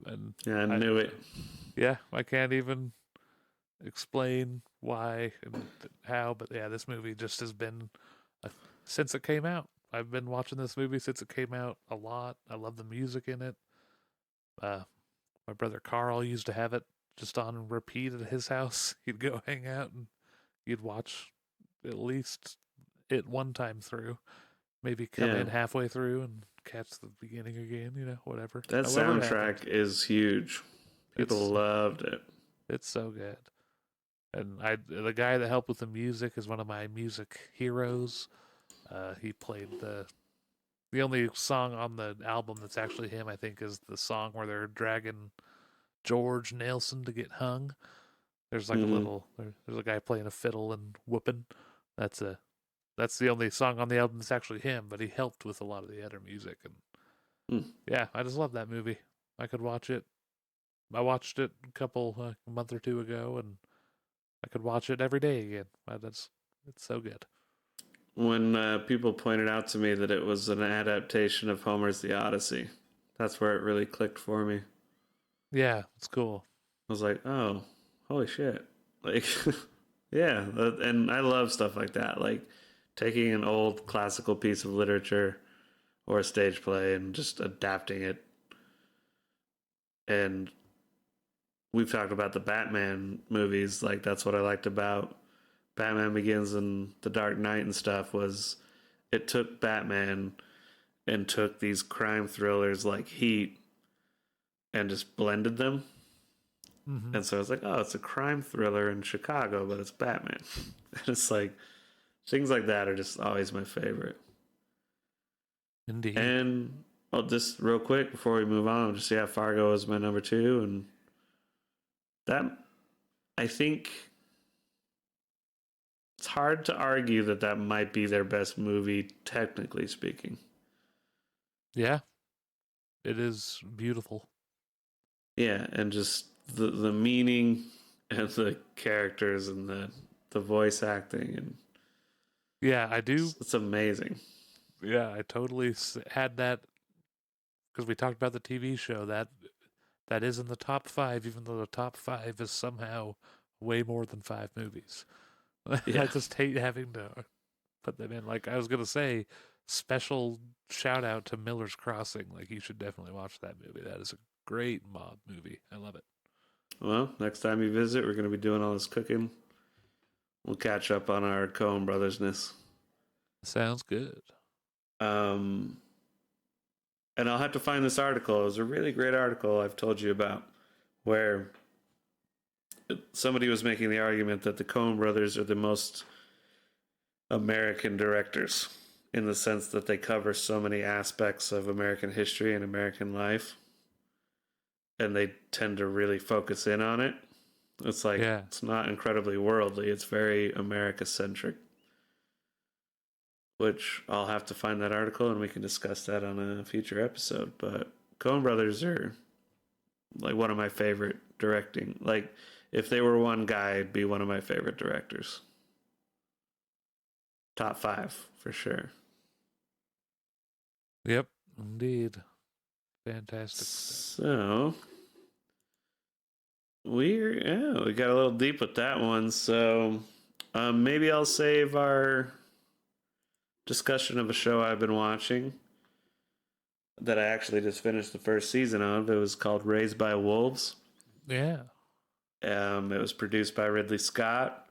And yeah, I knew it. Yeah, I can't even explain why and how, but yeah, this movie just has been since it came out. I've been watching this movie since it came out a lot. I love the music in it. My brother Carl used to have it just on repeat at his house. He'd go hang out and you'd watch at least it one time through, maybe come in halfway through and catch the beginning again, whatever. That soundtrack is huge. People loved it. It's so good. And the guy that helped with the music is one of my music heroes. He played the only song on the album that's actually him, I think, is the song where they're dragging George Nelson to get hung. There's like there's a guy playing a fiddle and whooping. That's the only song on the album that's actually him, but he helped with a lot of the other music. And yeah, I just love that movie. I could watch it. I watched it a month or two ago, and I could watch it every day again. It's so good. When people pointed out to me that it was an adaptation of Homer's The Odyssey, that's where it really clicked for me. Yeah, it's cool. I was like, oh, holy shit. Like, yeah, and I love stuff like that. Like, taking an old classical piece of literature or a stage play and just adapting it. And we've talked about the Batman movies. Like, that's what I liked about Batman Begins and The Dark Knight and stuff, was it took Batman and took these crime thrillers like Heat and just blended them. Mm-hmm. And so it's like, oh, it's a crime thriller in Chicago, but it's Batman. And it's like, things like that are just always my favorite. Indeed. And just real quick before we move on, Fargo is my number 2, and that, I think, it's hard to argue that that might be their best movie, technically speaking. Yeah, it is beautiful. Yeah, and just the meaning and the characters and the voice acting, and Yeah, I do. it's amazing. Yeah, I totally had that because we talked about the TV show that is in the top five, even though the top five is somehow way more than five movies. I Yeah. just hate having to put them in. Like I was gonna say, special shout out to Miller's Crossing. Like you should definitely watch that movie. That is a great mob movie. I love it. Well, next time you visit, we're going to be doing all this cooking. We'll catch up on our Coen brothersness. Sounds good. Um, and I'll have to find this article. It was a really great article I've told you about, where somebody was making the argument that the Coen brothers are the most American directors in the sense that they cover so many aspects of American history and American life, and they tend to really focus in on it. It's like, Yeah. it's not incredibly worldly, it's very America centric. Which I'll have to find that article and we can discuss that on a future episode. But Coen Brothers are like one of my favorite directing. Like, if they were one guy, it'd be one of my favorite directors. Top five for sure. Yep. Indeed. Fantastic stuff. So we got a little deep with that one. So maybe I'll save our discussion of a show I've been watching that I actually just finished the first season of. It was called Raised by Wolves. Yeah. It was produced by Ridley Scott.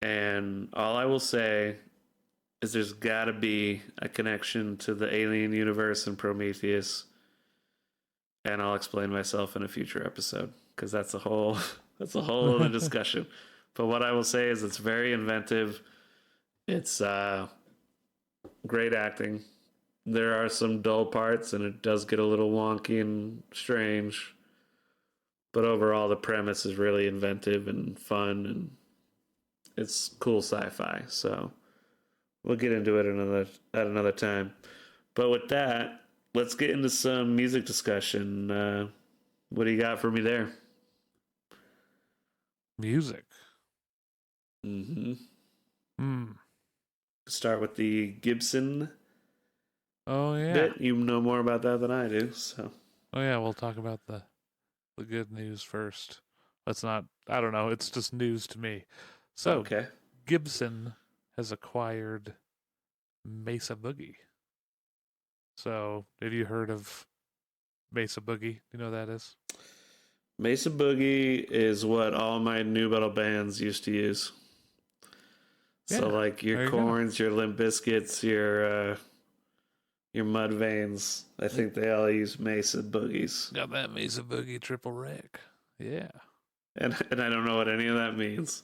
And all I will say is there's got to be a connection to the Alien universe and Prometheus. And I'll explain myself in a future episode because that's a whole other discussion. But what I will say is it's very inventive. It's great acting. There are some dull parts and it does get a little wonky and strange. But overall the premise is really inventive and fun, and it's cool sci-fi. So we'll get into it at another time. But with that, let's get into some music discussion. What do you got for me there? Music. Mm-hmm. Hmm. Start with the Gibson Oh yeah. bit. You know more about that than I do, so. Oh yeah. We'll talk about the good news first. Let's not. I don't know. It's just news to me. So Okay. Gibson has acquired Mesa Boogie. So have you heard of Mesa Boogie? You know what that is? Mesa Boogie is what all my new metal bands used to use. So Yeah, like there your you go. Corns, your Limp Bizkits, your Mudvaynes. I think they all use Mesa Boogies. Got that Mesa Boogie triple wreck. Yeah. And I don't know what any of that means.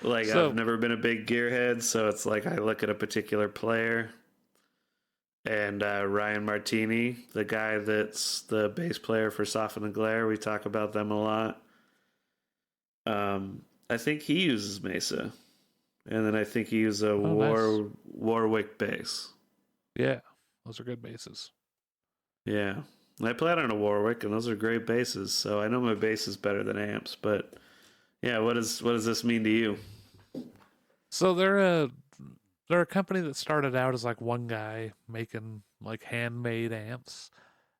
Like, So- I've never been a big gearhead, so it's like I look at a particular player. And Ryan Martini, the guy that's the bass player for Soften the Glare, we talk about them a lot. I think he uses Mesa. And then I think he uses a nice. Warwick bass. Yeah. Those are good basses. Yeah. And I played on a Warwick, and those are great basses, so I know my bass is better than amps. But yeah, what does this mean to you? So they're a company that started out as like one guy making like handmade amps,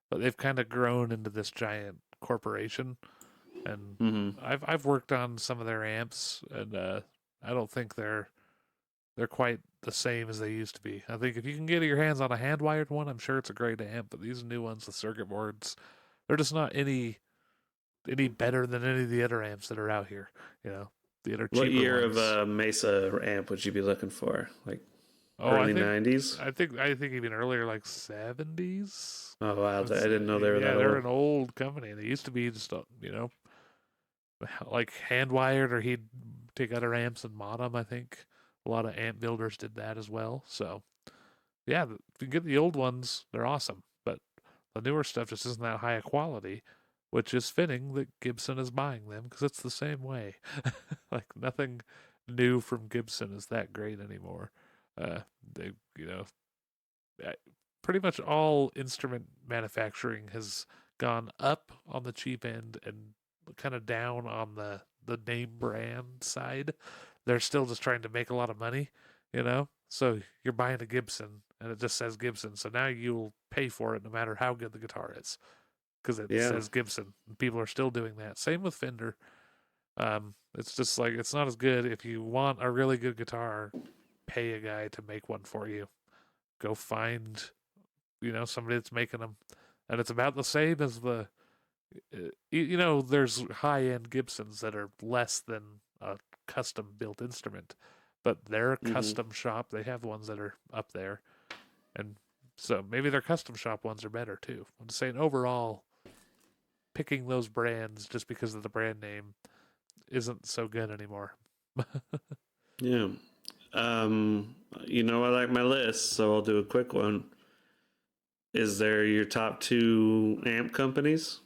but they've kind of grown into this giant corporation. And Mm-hmm. I've worked on some of their amps, and I don't think they're quite the same as they used to be. I think if you can get your hands on a hand wired one, I'm sure it's a great amp. But these new ones with circuit boards, they're just not any better than any of the other amps that are out here. You know, the other cheaper What year ones. of a Mesa amp would you be looking for? Like I early think 90s? I think even earlier, like 70s. Oh, wow. I didn't know they were that they're old. an old company. They used to be just like hand wired, or he'd take other amps and mod them. I think a lot of amp builders did that as well. So yeah, if you get the old ones, they're awesome. But the newer stuff just isn't that high a quality, which is fitting that Gibson is buying them because it's the same way. Like nothing new from Gibson is that great anymore. They, you know, uh, pretty much all instrument manufacturing has gone up on the cheap end and kind of down on the name brand side. They're still just trying to make a lot of money, you know. So you're buying a Gibson and it just says Gibson. So now you'll pay for it no matter how good the guitar is because it Yeah. says Gibson. People are still doing that. Same with Fender. It's just like it's not as good. If you want a really good guitar, pay a guy to make one for you. Go find, somebody that's making them, and it's about the same as there's high end Gibsons that are less than a custom built instrument, but they're a custom shop. They have ones that are up there, and so maybe their custom shop ones are better too. I'm just saying overall, picking those brands just because of the brand name isn't so good anymore. Yeah. I like my list, so I'll do a quick one. Is there your top 2 amp companies?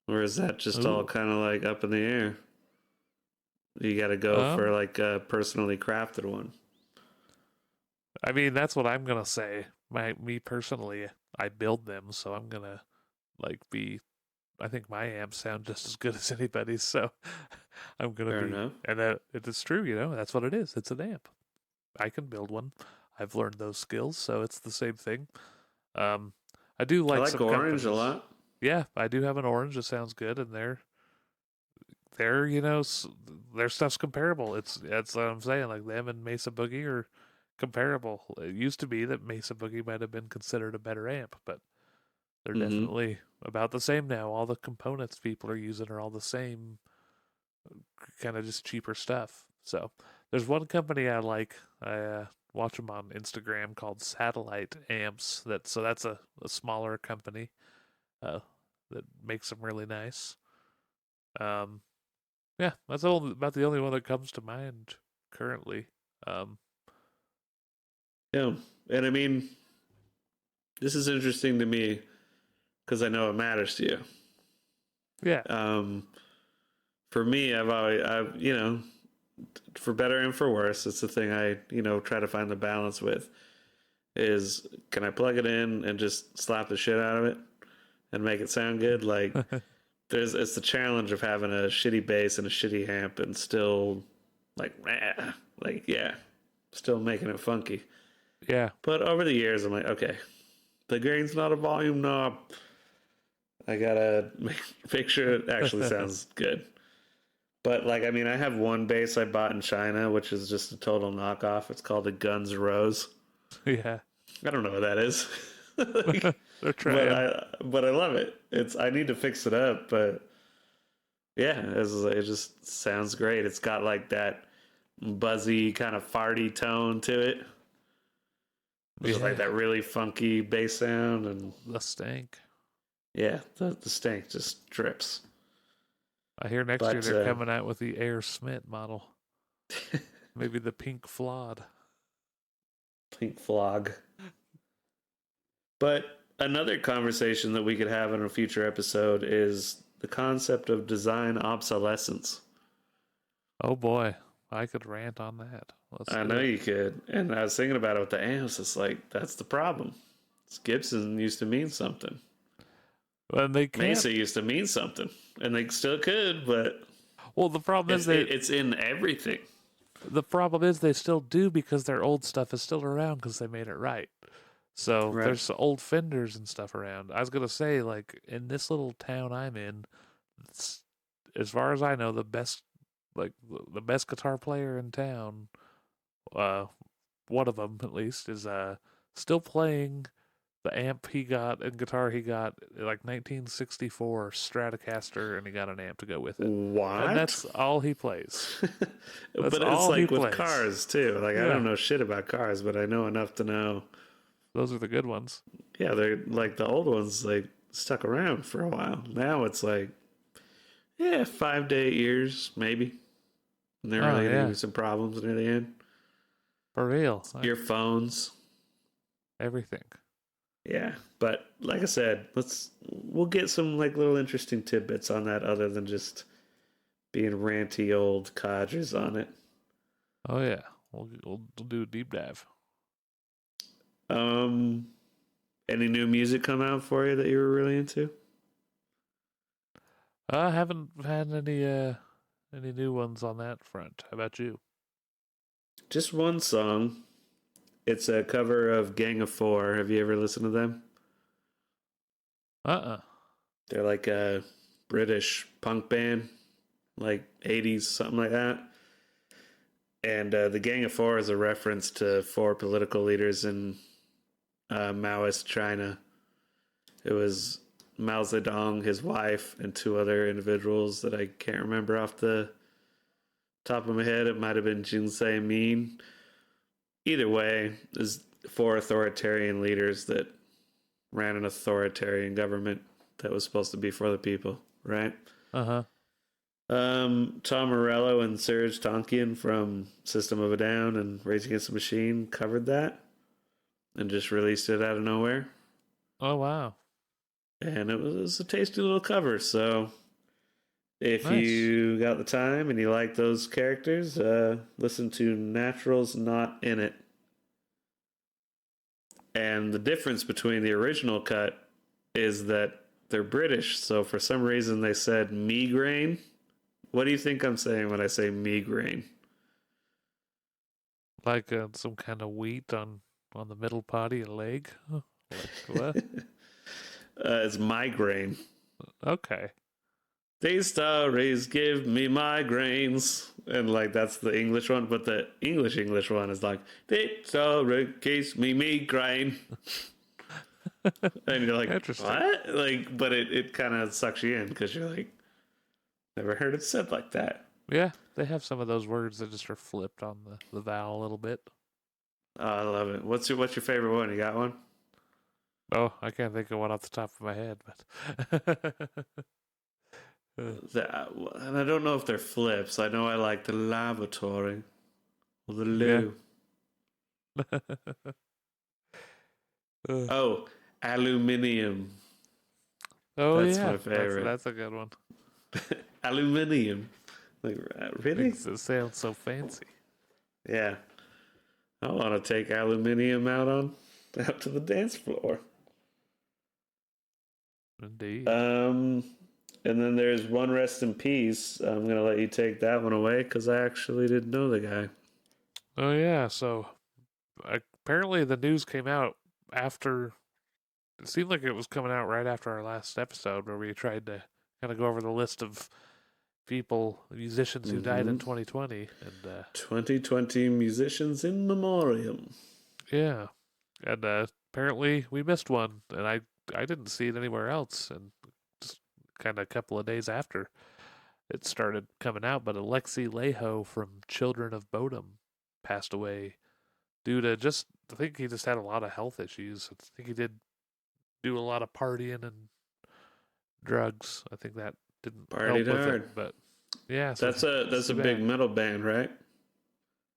Or is that just all kind of like up in the air? You got to go for like a personally crafted one. I mean, that's what I'm gonna say. Me personally, I build them, so I'm gonna be. I think my amps sound just as good as anybody's, so I'm gonna Fair be. enough. And that it is true, that's what it is. It's an amp. I can build one. I've learned those skills, so it's the same thing. I do like some Orange companies. a lot. Yeah, I do have an orange that sounds good, and their stuff's comparable. That's what I'm saying. Like them and Mesa Boogie are comparable. It used to be that Mesa Boogie might have been considered a better amp, but they're definitely about the same now. All the components people are using are all the same, kind of just cheaper stuff. So there's one company I like. I watch them on Instagram called Satellite Amps. That's a smaller company that makes them really nice. Um, yeah, that's about the only one that comes to mind currently. Um, Yeah. And I mean, this is interesting to me because I know it matters to you. yeah. For me, for better and for worse, it's the thing I, try to find the balance with is can I plug it in and just slap the shit out of it and make it sound good? Like it's the challenge of having a shitty bass and a shitty amp and still still making it funky. Yeah. But over the years, I'm like, okay, the gain's not a volume knob. I gotta make sure it actually sounds good. But I have one bass I bought in China, which is just a total knockoff. It's called a Guns Rose. Yeah. I don't know what that is. They're trying. But I love it. I need to fix it up, but yeah, it just sounds great. It's got that buzzy kind of farty tone to it. Just that really funky bass sound and the stank. Yeah, the stank just drips. I hear next year they're coming out with the Air Smith model. Maybe the pink flawed. Pink flog. But another conversation that we could have in a future episode is the concept of design obsolescence. Oh boy, I could rant on that. I know you could. And I was thinking about it with the amps. It's that's the problem. Gibson used to mean something. And they can't. Mesa used to mean something. And they still could, but... Well, the problem is it's in everything. The problem is they still do because their old stuff is still around because they made it right. So there's old Fenders and stuff around. I was going to say, in this little town I'm in, as far as I know, the best guitar player in town, one of them at least, is still playing the amp he got and guitar he got 1964 Stratocaster, and he got an amp to go with it. What? And that's all he plays. But it's with cars too. I don't know shit about cars, but I know enough to know. Those are the good ones. Yeah, they're the old ones stuck around for a while. Now it's 5 to 8 years maybe. And they're really having some problems near the end. For real. Earphones. Everything. Yeah, but like I said, we'll get some little interesting tidbits on that other than just being ranty old codgers on it. Oh yeah, we'll do a deep dive. Um, any new music come out for you that you were really into? I haven't had any new ones on that front. How about you? Just one song. It's a cover of Gang of Four. Have you ever listened to them? Uh-uh. They're like a British punk band, like 80s, something like that. And the Gang of Four is a reference to four political leaders in Maoist China. It was Mao Zedong, his wife, and two other individuals that I can't remember off the top of my head. It might have been Jin Se Min. Either way, is four authoritarian leaders that ran an authoritarian government that was supposed to be for the people, right? Uh-huh. Tom Morello and Serge Tankian from System of a Down and Rage Against the Machine covered that and just released it out of nowhere. Oh wow. And it was a tasty little cover. So if Nice. you got the time and you like those characters, listen to Naturals Not In It. And the difference between the original cut is that they're British. So for some reason they said migraine. What do you think I'm saying when I say migraine? Like some kind of wheat on the middle part of your leg. Huh. Like what? It's migraine. Okay. These stories give me migraines. And like that's the English one, but the English one is like, this story gives me migraine. And you're like, Interesting. what? Like, but it kind of sucks you in because you're like, never heard it said like that. Yeah, they have some of those words that just are flipped on the vowel a little bit. Oh, I love it. What's your favorite one? You got one? Oh, I can't think of one off the top of my head, but And I don't know if they're flips. I know I like the lavatory or the yeah. loo. Uh, Oh, aluminium. oh That's yeah, my favorite. that's a good one. Aluminium. Like, really? Makes it sound so fancy. Yeah. I want to take aluminium out to the dance floor. Indeed. Um, and then there's One Rest in Peace. I'm gonna let you take that one away because I actually didn't know the guy. Oh yeah, so apparently the news came out after. It seemed like it was coming out right after our last episode where we tried to kind of go over the list of people, musicians who died in Mm-hmm. 2020, and 2020 musicians in memoriam. yeah, and apparently we missed one, and I didn't see it anywhere else, and just kind of a couple of days after it started coming out, but Alexi Leho from Children of Bodom passed away due to just I think he just had a lot of health issues. I think he did do a lot of partying and drugs. I think that didn't Partied help with it, hard. but yeah, so That's it's a too big bad. metal band, right?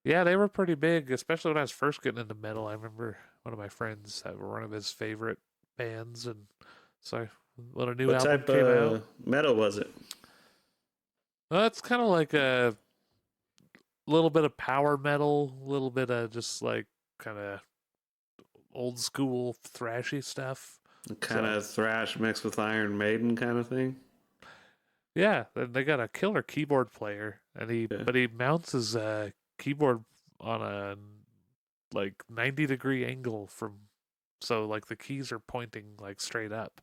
Yeah, they were pretty big, especially when I was first getting into metal. I remember one of my friends that were one of his favorite bands, and so when a new What album type came out, of metal was it? it's kind of like a little bit of power metal, a little bit of just like kind of old school thrashy stuff. Kind So of thrash mixed with Iron Maiden kind of thing? yeah, they got a killer keyboard player, and Yeah. he mounts his keyboard on a like 90-degree angle from so like the keys are pointing like straight up,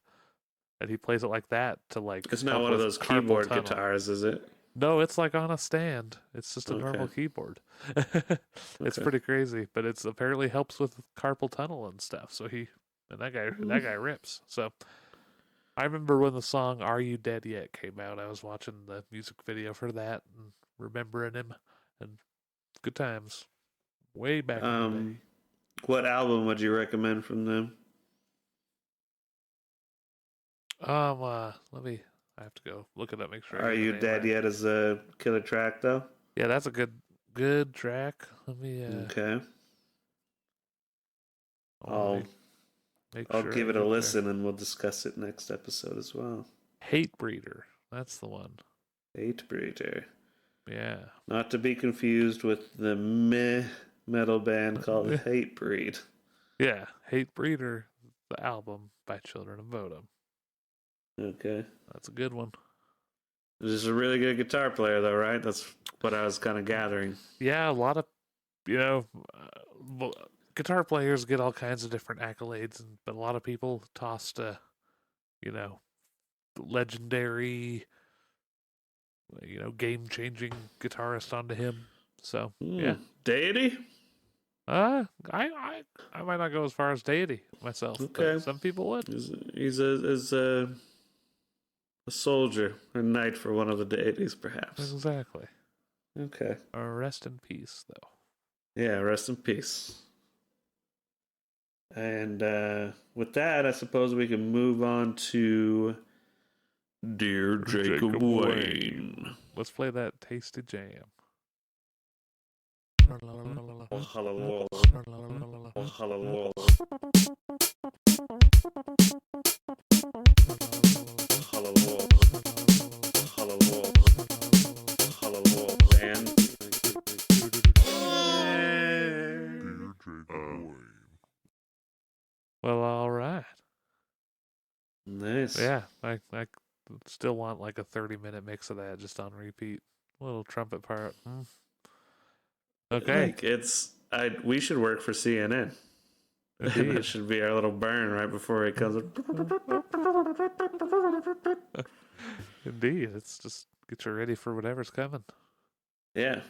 and he plays it like that to like It's not help one of with those carpal keyboard tunnel. guitars, is it? No, it's like on a stand. It's just a Okay. normal keyboard. It's Okay. pretty crazy, but it's apparently helps with carpal tunnel and stuff. So that guy rips. So I remember when the song "Are You Dead Yet" came out. I was watching the music video for that and remembering him, and good times way back in the day. Um, what album would you recommend from them? Let me. I have to go look it up, make sure I Are get the You name Dead right. Yet is a killer track, though? Yeah, that's a good track. Okay. Let me I'll make I'll sure I give it a get there. listen and we'll discuss it next episode as well. Hate Breeder. That's the one. Hate Breeder. Yeah. Not to be confused with the meh metal band called Hatebreed. Yeah. Hate Breeder, the album by Children of Bodom. Okay. That's a good one. Just a really good guitar player, though, right? That's what I was kind of gathering. Yeah, a lot of, you know, guitar players get all kinds of different accolades, but a lot of people tossed a, you know, legendary, game-changing guitarist onto him. So, yeah. Deity? I might not go as far as deity myself, but Okay. some people would. He's a soldier, a knight for one of the deities, perhaps. Exactly. Okay. Rest in peace, though. Yeah, rest in peace. And with that, I suppose we can move on to Dear Jacob Wayne. Let's play that Tasty Jam. Well, all right. Nice. Yeah, I still want like a 30-minute mix of that just on repeat. Little trumpet part. Okay. Like we should work for CNN. Indeed. That should be our little burn right before it comes. Indeed. It's just get you ready for whatever's coming. Yeah.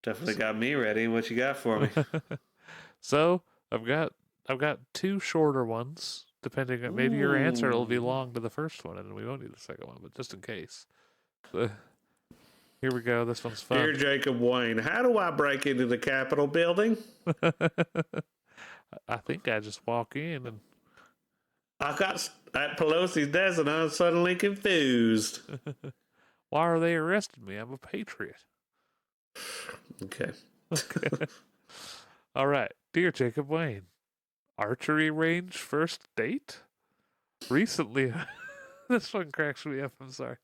Definitely got me ready. What you got for me? So I've got two shorter ones. Depending on maybe your answer will be long to the first one, and we won't need the second one, but just in case. So, here we go. This one's fun. Dear Jacob Wayne, how do I break into the Capitol building? I think I just walk in and I got at Pelosi's desk and I'm suddenly confused. why are they arresting me? I'm a patriot. Okay. All right. Dear Jacob Wayne, archery range first date? Recently, this one cracks me up. I'm sorry.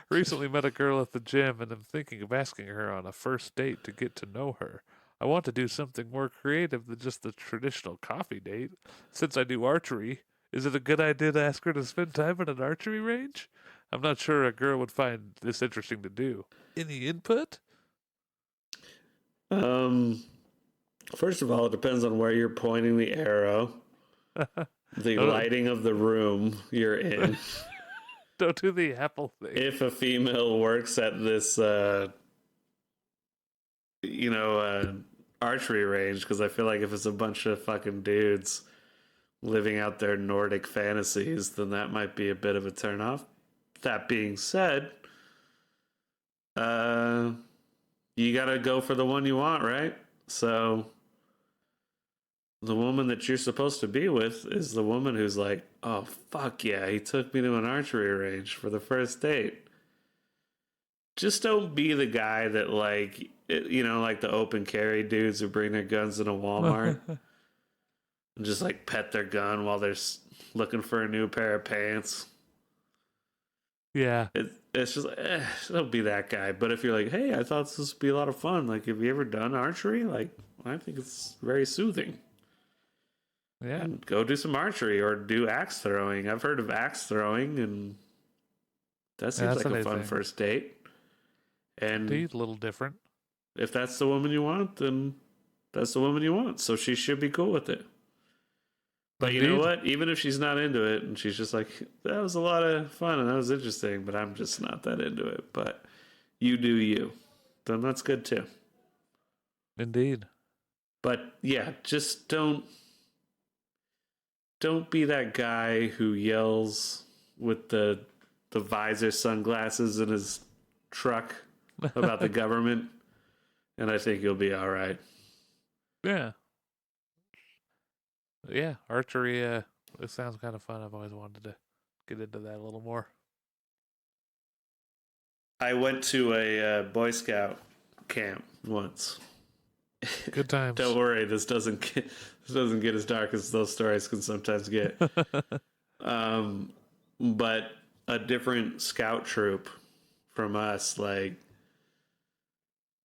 Recently met a girl at the gym and I'm thinking of asking her on a first date to get to know her. I want to do something more creative than just the traditional coffee date. Since I do archery, is it a good idea to ask her to spend time at an archery range? I'm not sure a girl would find this interesting to do. Any input? First of all, it depends on where you're pointing the arrow, the lighting of the room you're in. Don't do the apple thing. If a female works at this, archery range, because I feel like if it's a bunch of fucking dudes living out their Nordic fantasies, then that might be a bit of a turnoff. That being said, you gotta go for the one you want, right? So the woman that you're supposed to be with is the woman who's like, oh, fuck yeah, he took me to an archery range for the first date. Just don't be the guy that, like the open carry dudes who bring their guns in a Walmart and just, like, pet their gun while they're looking for a new pair of pants. Yeah. It's just, don't be that guy. But if you're like, hey, I thought this would be a lot of fun. Like, have you ever done archery? Like, I think it's very soothing. Yeah. And go do some archery or do axe throwing. I've heard of axe throwing, and that seems like a fun first date. And indeed, a little different. If that's the woman you want, then that's the woman you want. So she should be cool with it. But indeed. You know what? Even if she's not into it, and she's just like, that was a lot of fun and that was interesting, but I'm just not that into it. But you do you. Then that's good too. Indeed. But yeah, just don't be that guy who yells with the visor sunglasses in his truck about the government, and I think you'll be all right. Yeah. Yeah, archery, it sounds kind of fun. I've always wanted to get into that a little more. I went to a Boy Scout camp once. Good times. Don't worry, this doesn't get as dark as those stories can sometimes get. But a different scout troop from us, like,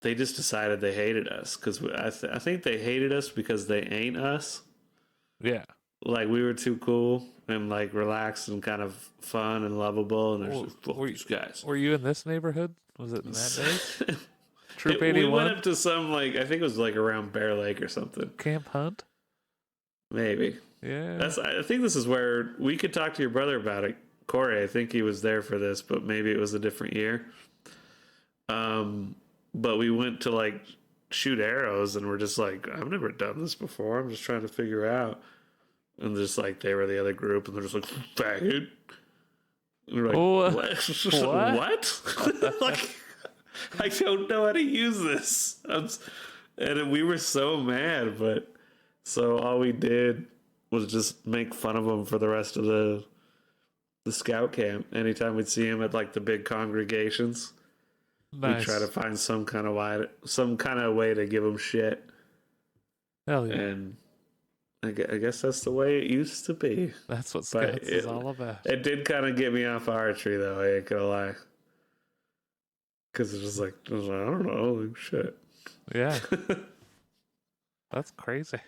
they just decided they hated us because I think they hated us because they ain't us. Yeah. Like we were too cool and like relaxed and kind of fun and lovable, and they're just like, fuck these guys. Were you in this neighborhood? Was it in that days? Troop We 81? went up to some like I think it was like around Bear Lake or something. Camp Hunt? Maybe. Yeah. I think this is where we could talk to your brother about it. Corey, I think he was there for this, but maybe it was a different year. But we went to like shoot arrows, and we're just like, I've never done this before. I'm just trying to figure out. And just like they were the other group, and they're just like faggot. And we're like, what? Like, I don't know how to use this. And we were so mad, but so all we did was just make fun of them for the rest of the scout camp. Anytime we'd see him at like the big congregations, Nice. we'd try to find some kind of way to give him shit. Hell yeah. And I guess that's the way it used to be. That's what Scouts is all about. It did kind of get me off archery, though. I ain't gonna lie. Because it's just like, I don't know, like, shit. Yeah. That's crazy.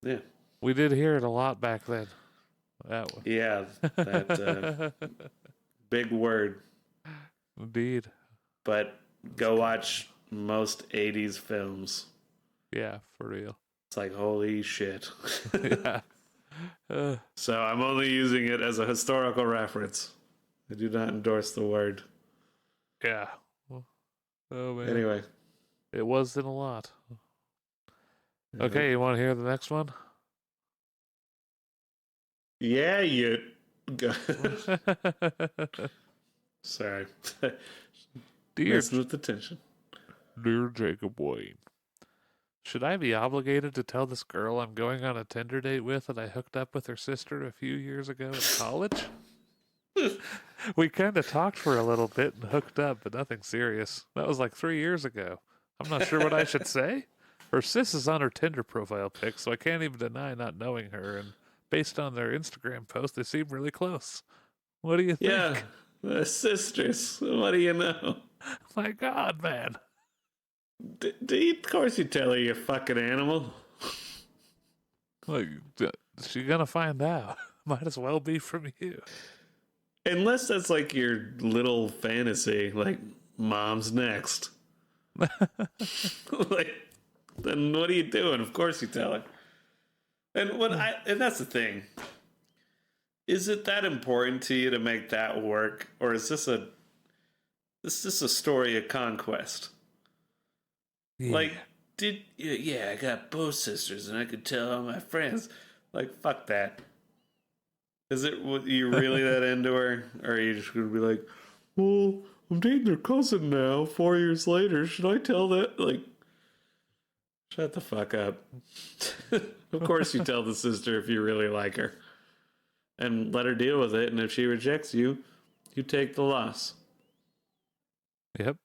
Yeah. We did hear it a lot back then. That one. Yeah, that big word. Indeed. But go watch most 80s films. Yeah, for real. It's like, holy shit. Yeah. So I'm only using it as a historical reference. I do not endorse the word. Yeah. Oh, man. Anyway. It wasn't a lot. Okay, you want to hear the next one? Yeah, you... Sorry. Listen with attention. Dear Jacob Wayne, should I be obligated to tell this girl I'm going on a Tinder date with that I hooked up with her sister a few years ago in college? We kind of talked for a little bit and hooked up, but nothing serious. That was like 3 years ago. I'm not sure what I should say. Her sis is on her Tinder profile pic, so I can't even deny not knowing her, and based on their Instagram post, they seem really close. What do you think? Yeah, the sisters. What do you know? My God, man. Of course you tell her, you fucking animal. Like, she's gonna find out. Might as well be from you. Unless that's like your little fantasy, like mom's next. Like, then what are you doing? Of course you tell her. And that's the thing. Is it that important to you to make that work, or is this a story of conquest? Yeah. Like, I got both sisters, and I could tell all my friends. Like, fuck that. Is it you really that into her, or are you just gonna be like, well, I'm dating their cousin now. 4 years later, should I tell that? Like, shut the fuck up. Of course, you tell the sister if you really like her, and let her deal with it. And if she rejects you, you take the loss. Yep.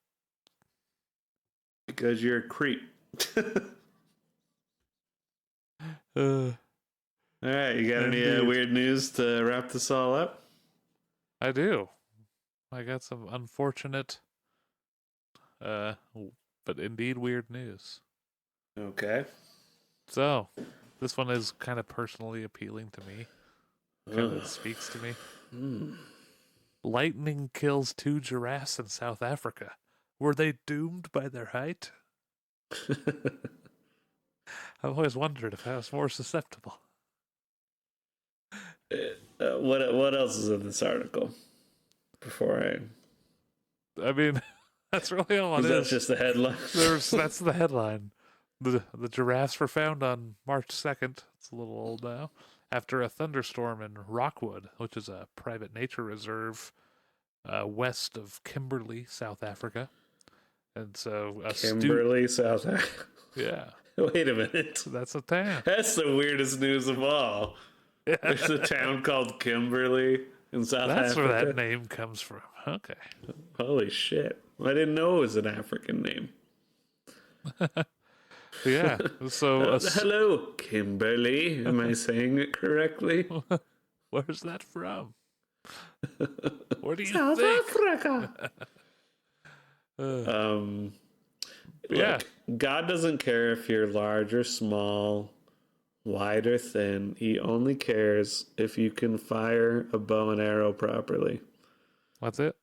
Because you're a creep. All right, you got any weird news to wrap this all up? I do. I got some unfortunate, but indeed weird news. Okay. So, this one is kind of personally appealing to me. Kind of speaks to me. Lightning kills 2 giraffes in South Africa. Were they doomed by their height? I've always wondered if I was more susceptible. What else is in this article? I mean, that's really all it is. That's just the headline. That's the headline. The giraffes were found on March 2nd. It's a little old now. After a thunderstorm in Rockwood, which is a private nature reserve west of Kimberley, South Africa. And so Kimberley, South Africa. Yeah. Wait a minute. That's a town. That's the weirdest news of all. There's a town called Kimberley in South Africa. That's where that name comes from. Okay. Holy shit. I didn't know it was an African name. Yeah. So hello, Kimberly. Am I saying it correctly? Where's that from? Where do you South think? Africa. Yeah. Look, God doesn't care if you're large or small, wide or thin. He only cares if you can fire a bow and arrow properly. That's it.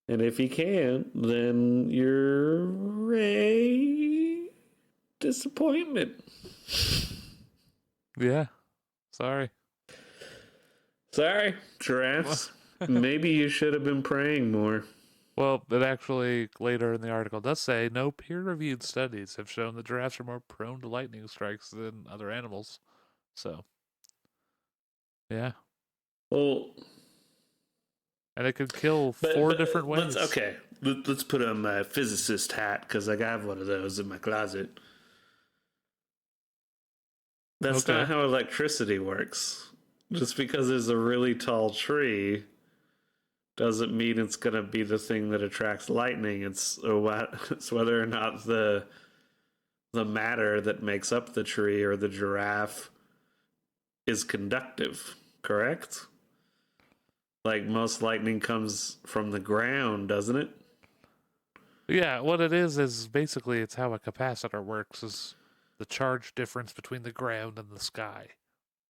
And if you can't, then you're a disappointment. Yeah. Sorry. Sorry, giraffes. Maybe you should have been praying more. Well, it actually later in the article does say no peer-reviewed studies have shown that giraffes are more prone to lightning strikes than other animals. So, yeah, Well, and it could kill four different ways. Let's put on my physicist hat because I have one of those in my closet. That's not how electricity works. Just because there's a really tall tree doesn't mean it's going to be the thing that attracts lightning. It's whether or not the matter that makes up the tree or the giraffe is conductive, correct? Like most lightning comes from the ground, doesn't it? Yeah, what it is basically it's how a capacitor works is the charge difference between the ground and the sky,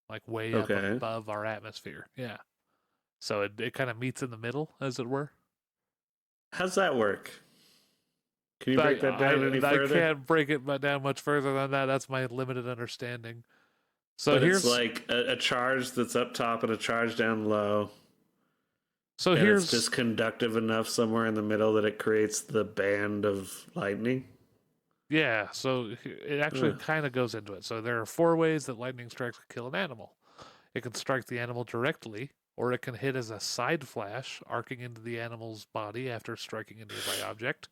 like way up above our atmosphere. Yeah. So it kind of meets in the middle, as it were. How's that work? Can you break that down any further? I can't break it down much further than that. That's my limited understanding. So but here's it's like a charge that's up top and a charge down low. So and here's it's just conductive enough somewhere in the middle that it creates the band of lightning. Yeah, so it actually kind of goes into it. So there are 4 ways that lightning strikes can kill an animal. It can strike the animal directly, or it can hit as a side flash, arcing into the animal's body after striking a nearby object.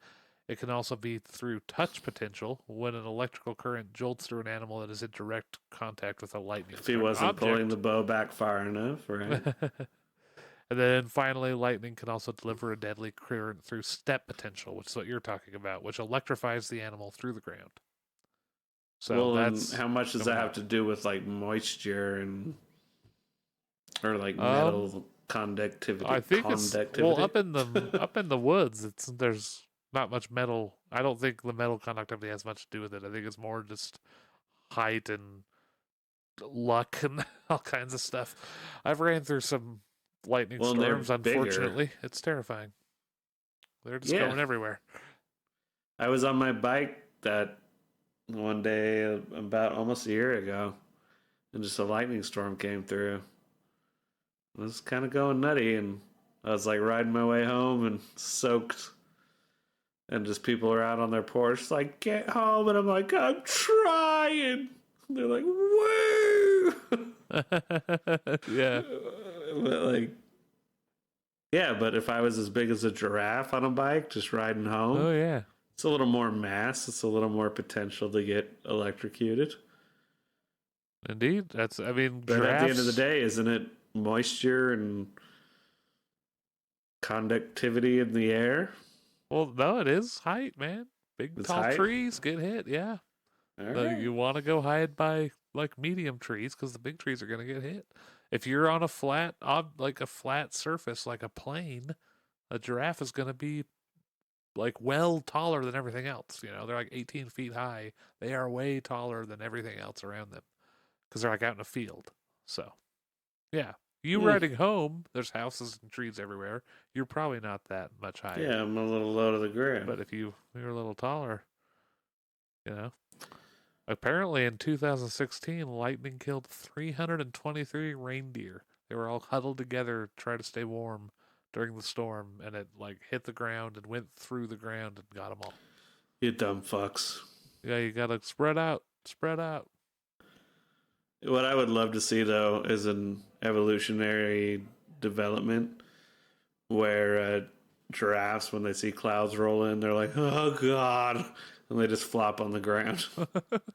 It can also be through touch potential, when an electrical current jolts through an animal that is in direct contact with a lightning If he wasn't pulling the bow back far enough, right? And then finally, lightning can also deliver a deadly current through step potential, which is what you're talking about, which electrifies the animal through the ground. So that's how much does that have to do with like moisture and or like metal conductivity? I think it's up in the woods. There's not much metal. I don't think the metal conductivity has much to do with it. I think it's more just height and luck and all kinds of stuff. I've ran through some lightning storms, unfortunately. It's terrifying. They're just going everywhere. I was on my bike that one day about almost a year ago, and just a lightning storm came through. I was kind of going nutty, and I was like riding my way home and soaked, and just people are out on their porch like, get home, and I'm like, I'm trying. And they're like, woo! Yeah. But like, yeah, but if I was as big as a giraffe on a bike just riding home, oh yeah, it's a little more mass, it's a little more potential to get electrocuted. Indeed. But at the end of the day, isn't it moisture and conductivity in the air? Well, no, it is height, man. Big tall trees get hit, yeah. Right. You want to go hide by like medium trees because the big trees are going to get hit. If you're on a flat surface like a plane, a giraffe is going to be like well taller than everything else. You know, they're like 18 feet high. They are way taller than everything else around them because they're like out in a field. So, yeah. You riding home, there's houses and trees everywhere. You're probably not that much higher. Yeah, I'm a little low to the ground. But if you're a little taller, you know. Apparently in 2016, lightning killed 323 reindeer. They were all huddled together to try to stay warm during the storm, and it like hit the ground and went through the ground and got them all. You dumb fucks. Yeah, you gotta spread out. What I would love to see, though, is an evolutionary development where giraffes, when they see clouds roll in, they're like, oh, God. And they just flop on the ground.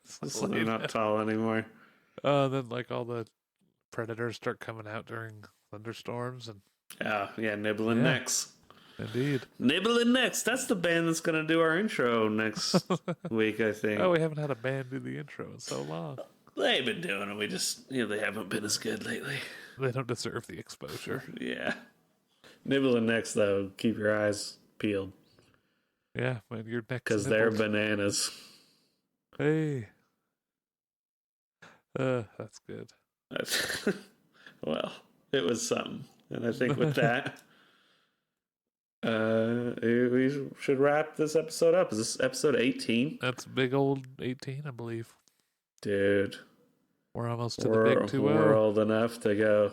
So they're not tall anymore. Then, like, all the predators start coming out during thunderstorms. And nibbling necks. Indeed. Nibbling necks. That's the band that's going to do our intro next week, I think. Oh, we haven't had a band do the intro in so long. They've been doing it. We just, they haven't been as good lately. They don't deserve the exposure. Yeah. Nibbling necks, though. Keep your eyes peeled. Yeah, when your neck's because they're nibbled. bananas. Hey. That's good. Well, it was something. And I think with that, we should wrap this episode up. Is this episode 18? That's big old 18, I believe. Dude, We're almost to the big we're 2-0. old enough to go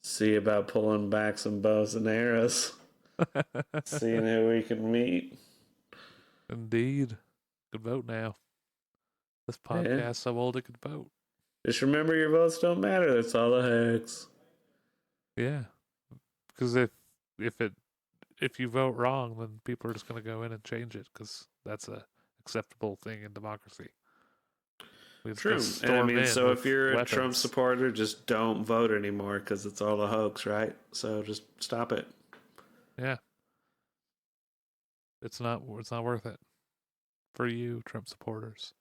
see about pulling back some bows and arrows. Seeing who we can meet. Indeed. Could vote now. This podcast so old it could vote. Just remember your votes don't matter. That's all the hex. Yeah. Because if you vote wrong, then people are just going to go in and change it because that's a acceptable thing in democracy. True. And I mean, so if you're a Trump supporter, just don't vote anymore because it's all a hoax, right? So just stop it. Yeah. It's not worth it for you, Trump supporters.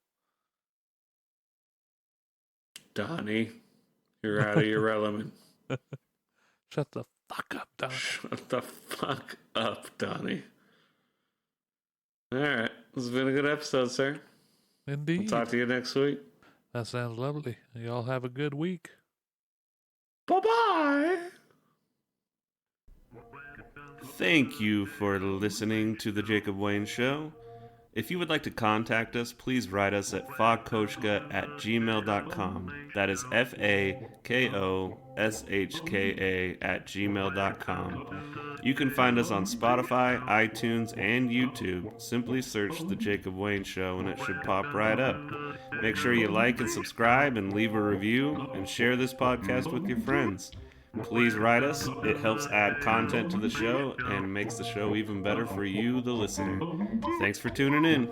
Donnie, you're out of your element. Shut the fuck up, Donnie. Shut the fuck up, Donnie. All right. This has been a good episode, sir. Indeed. We'll talk to you next week. That sounds lovely. Y'all have a good week. Bye-bye. Thank you for listening to The Jacob Wayne Show. If you would like to contact us, please write us at fakoshka@gmail.com. That is FAKOSHKA@gmail.com. You can find us on Spotify, iTunes, and YouTube. Simply search The Jacob Wayne Show and it should pop right up. Make sure you like and subscribe and leave a review and share this podcast with your friends. Please write us. It helps add content to the show and makes the show even better for you, the listener. Thanks for tuning in.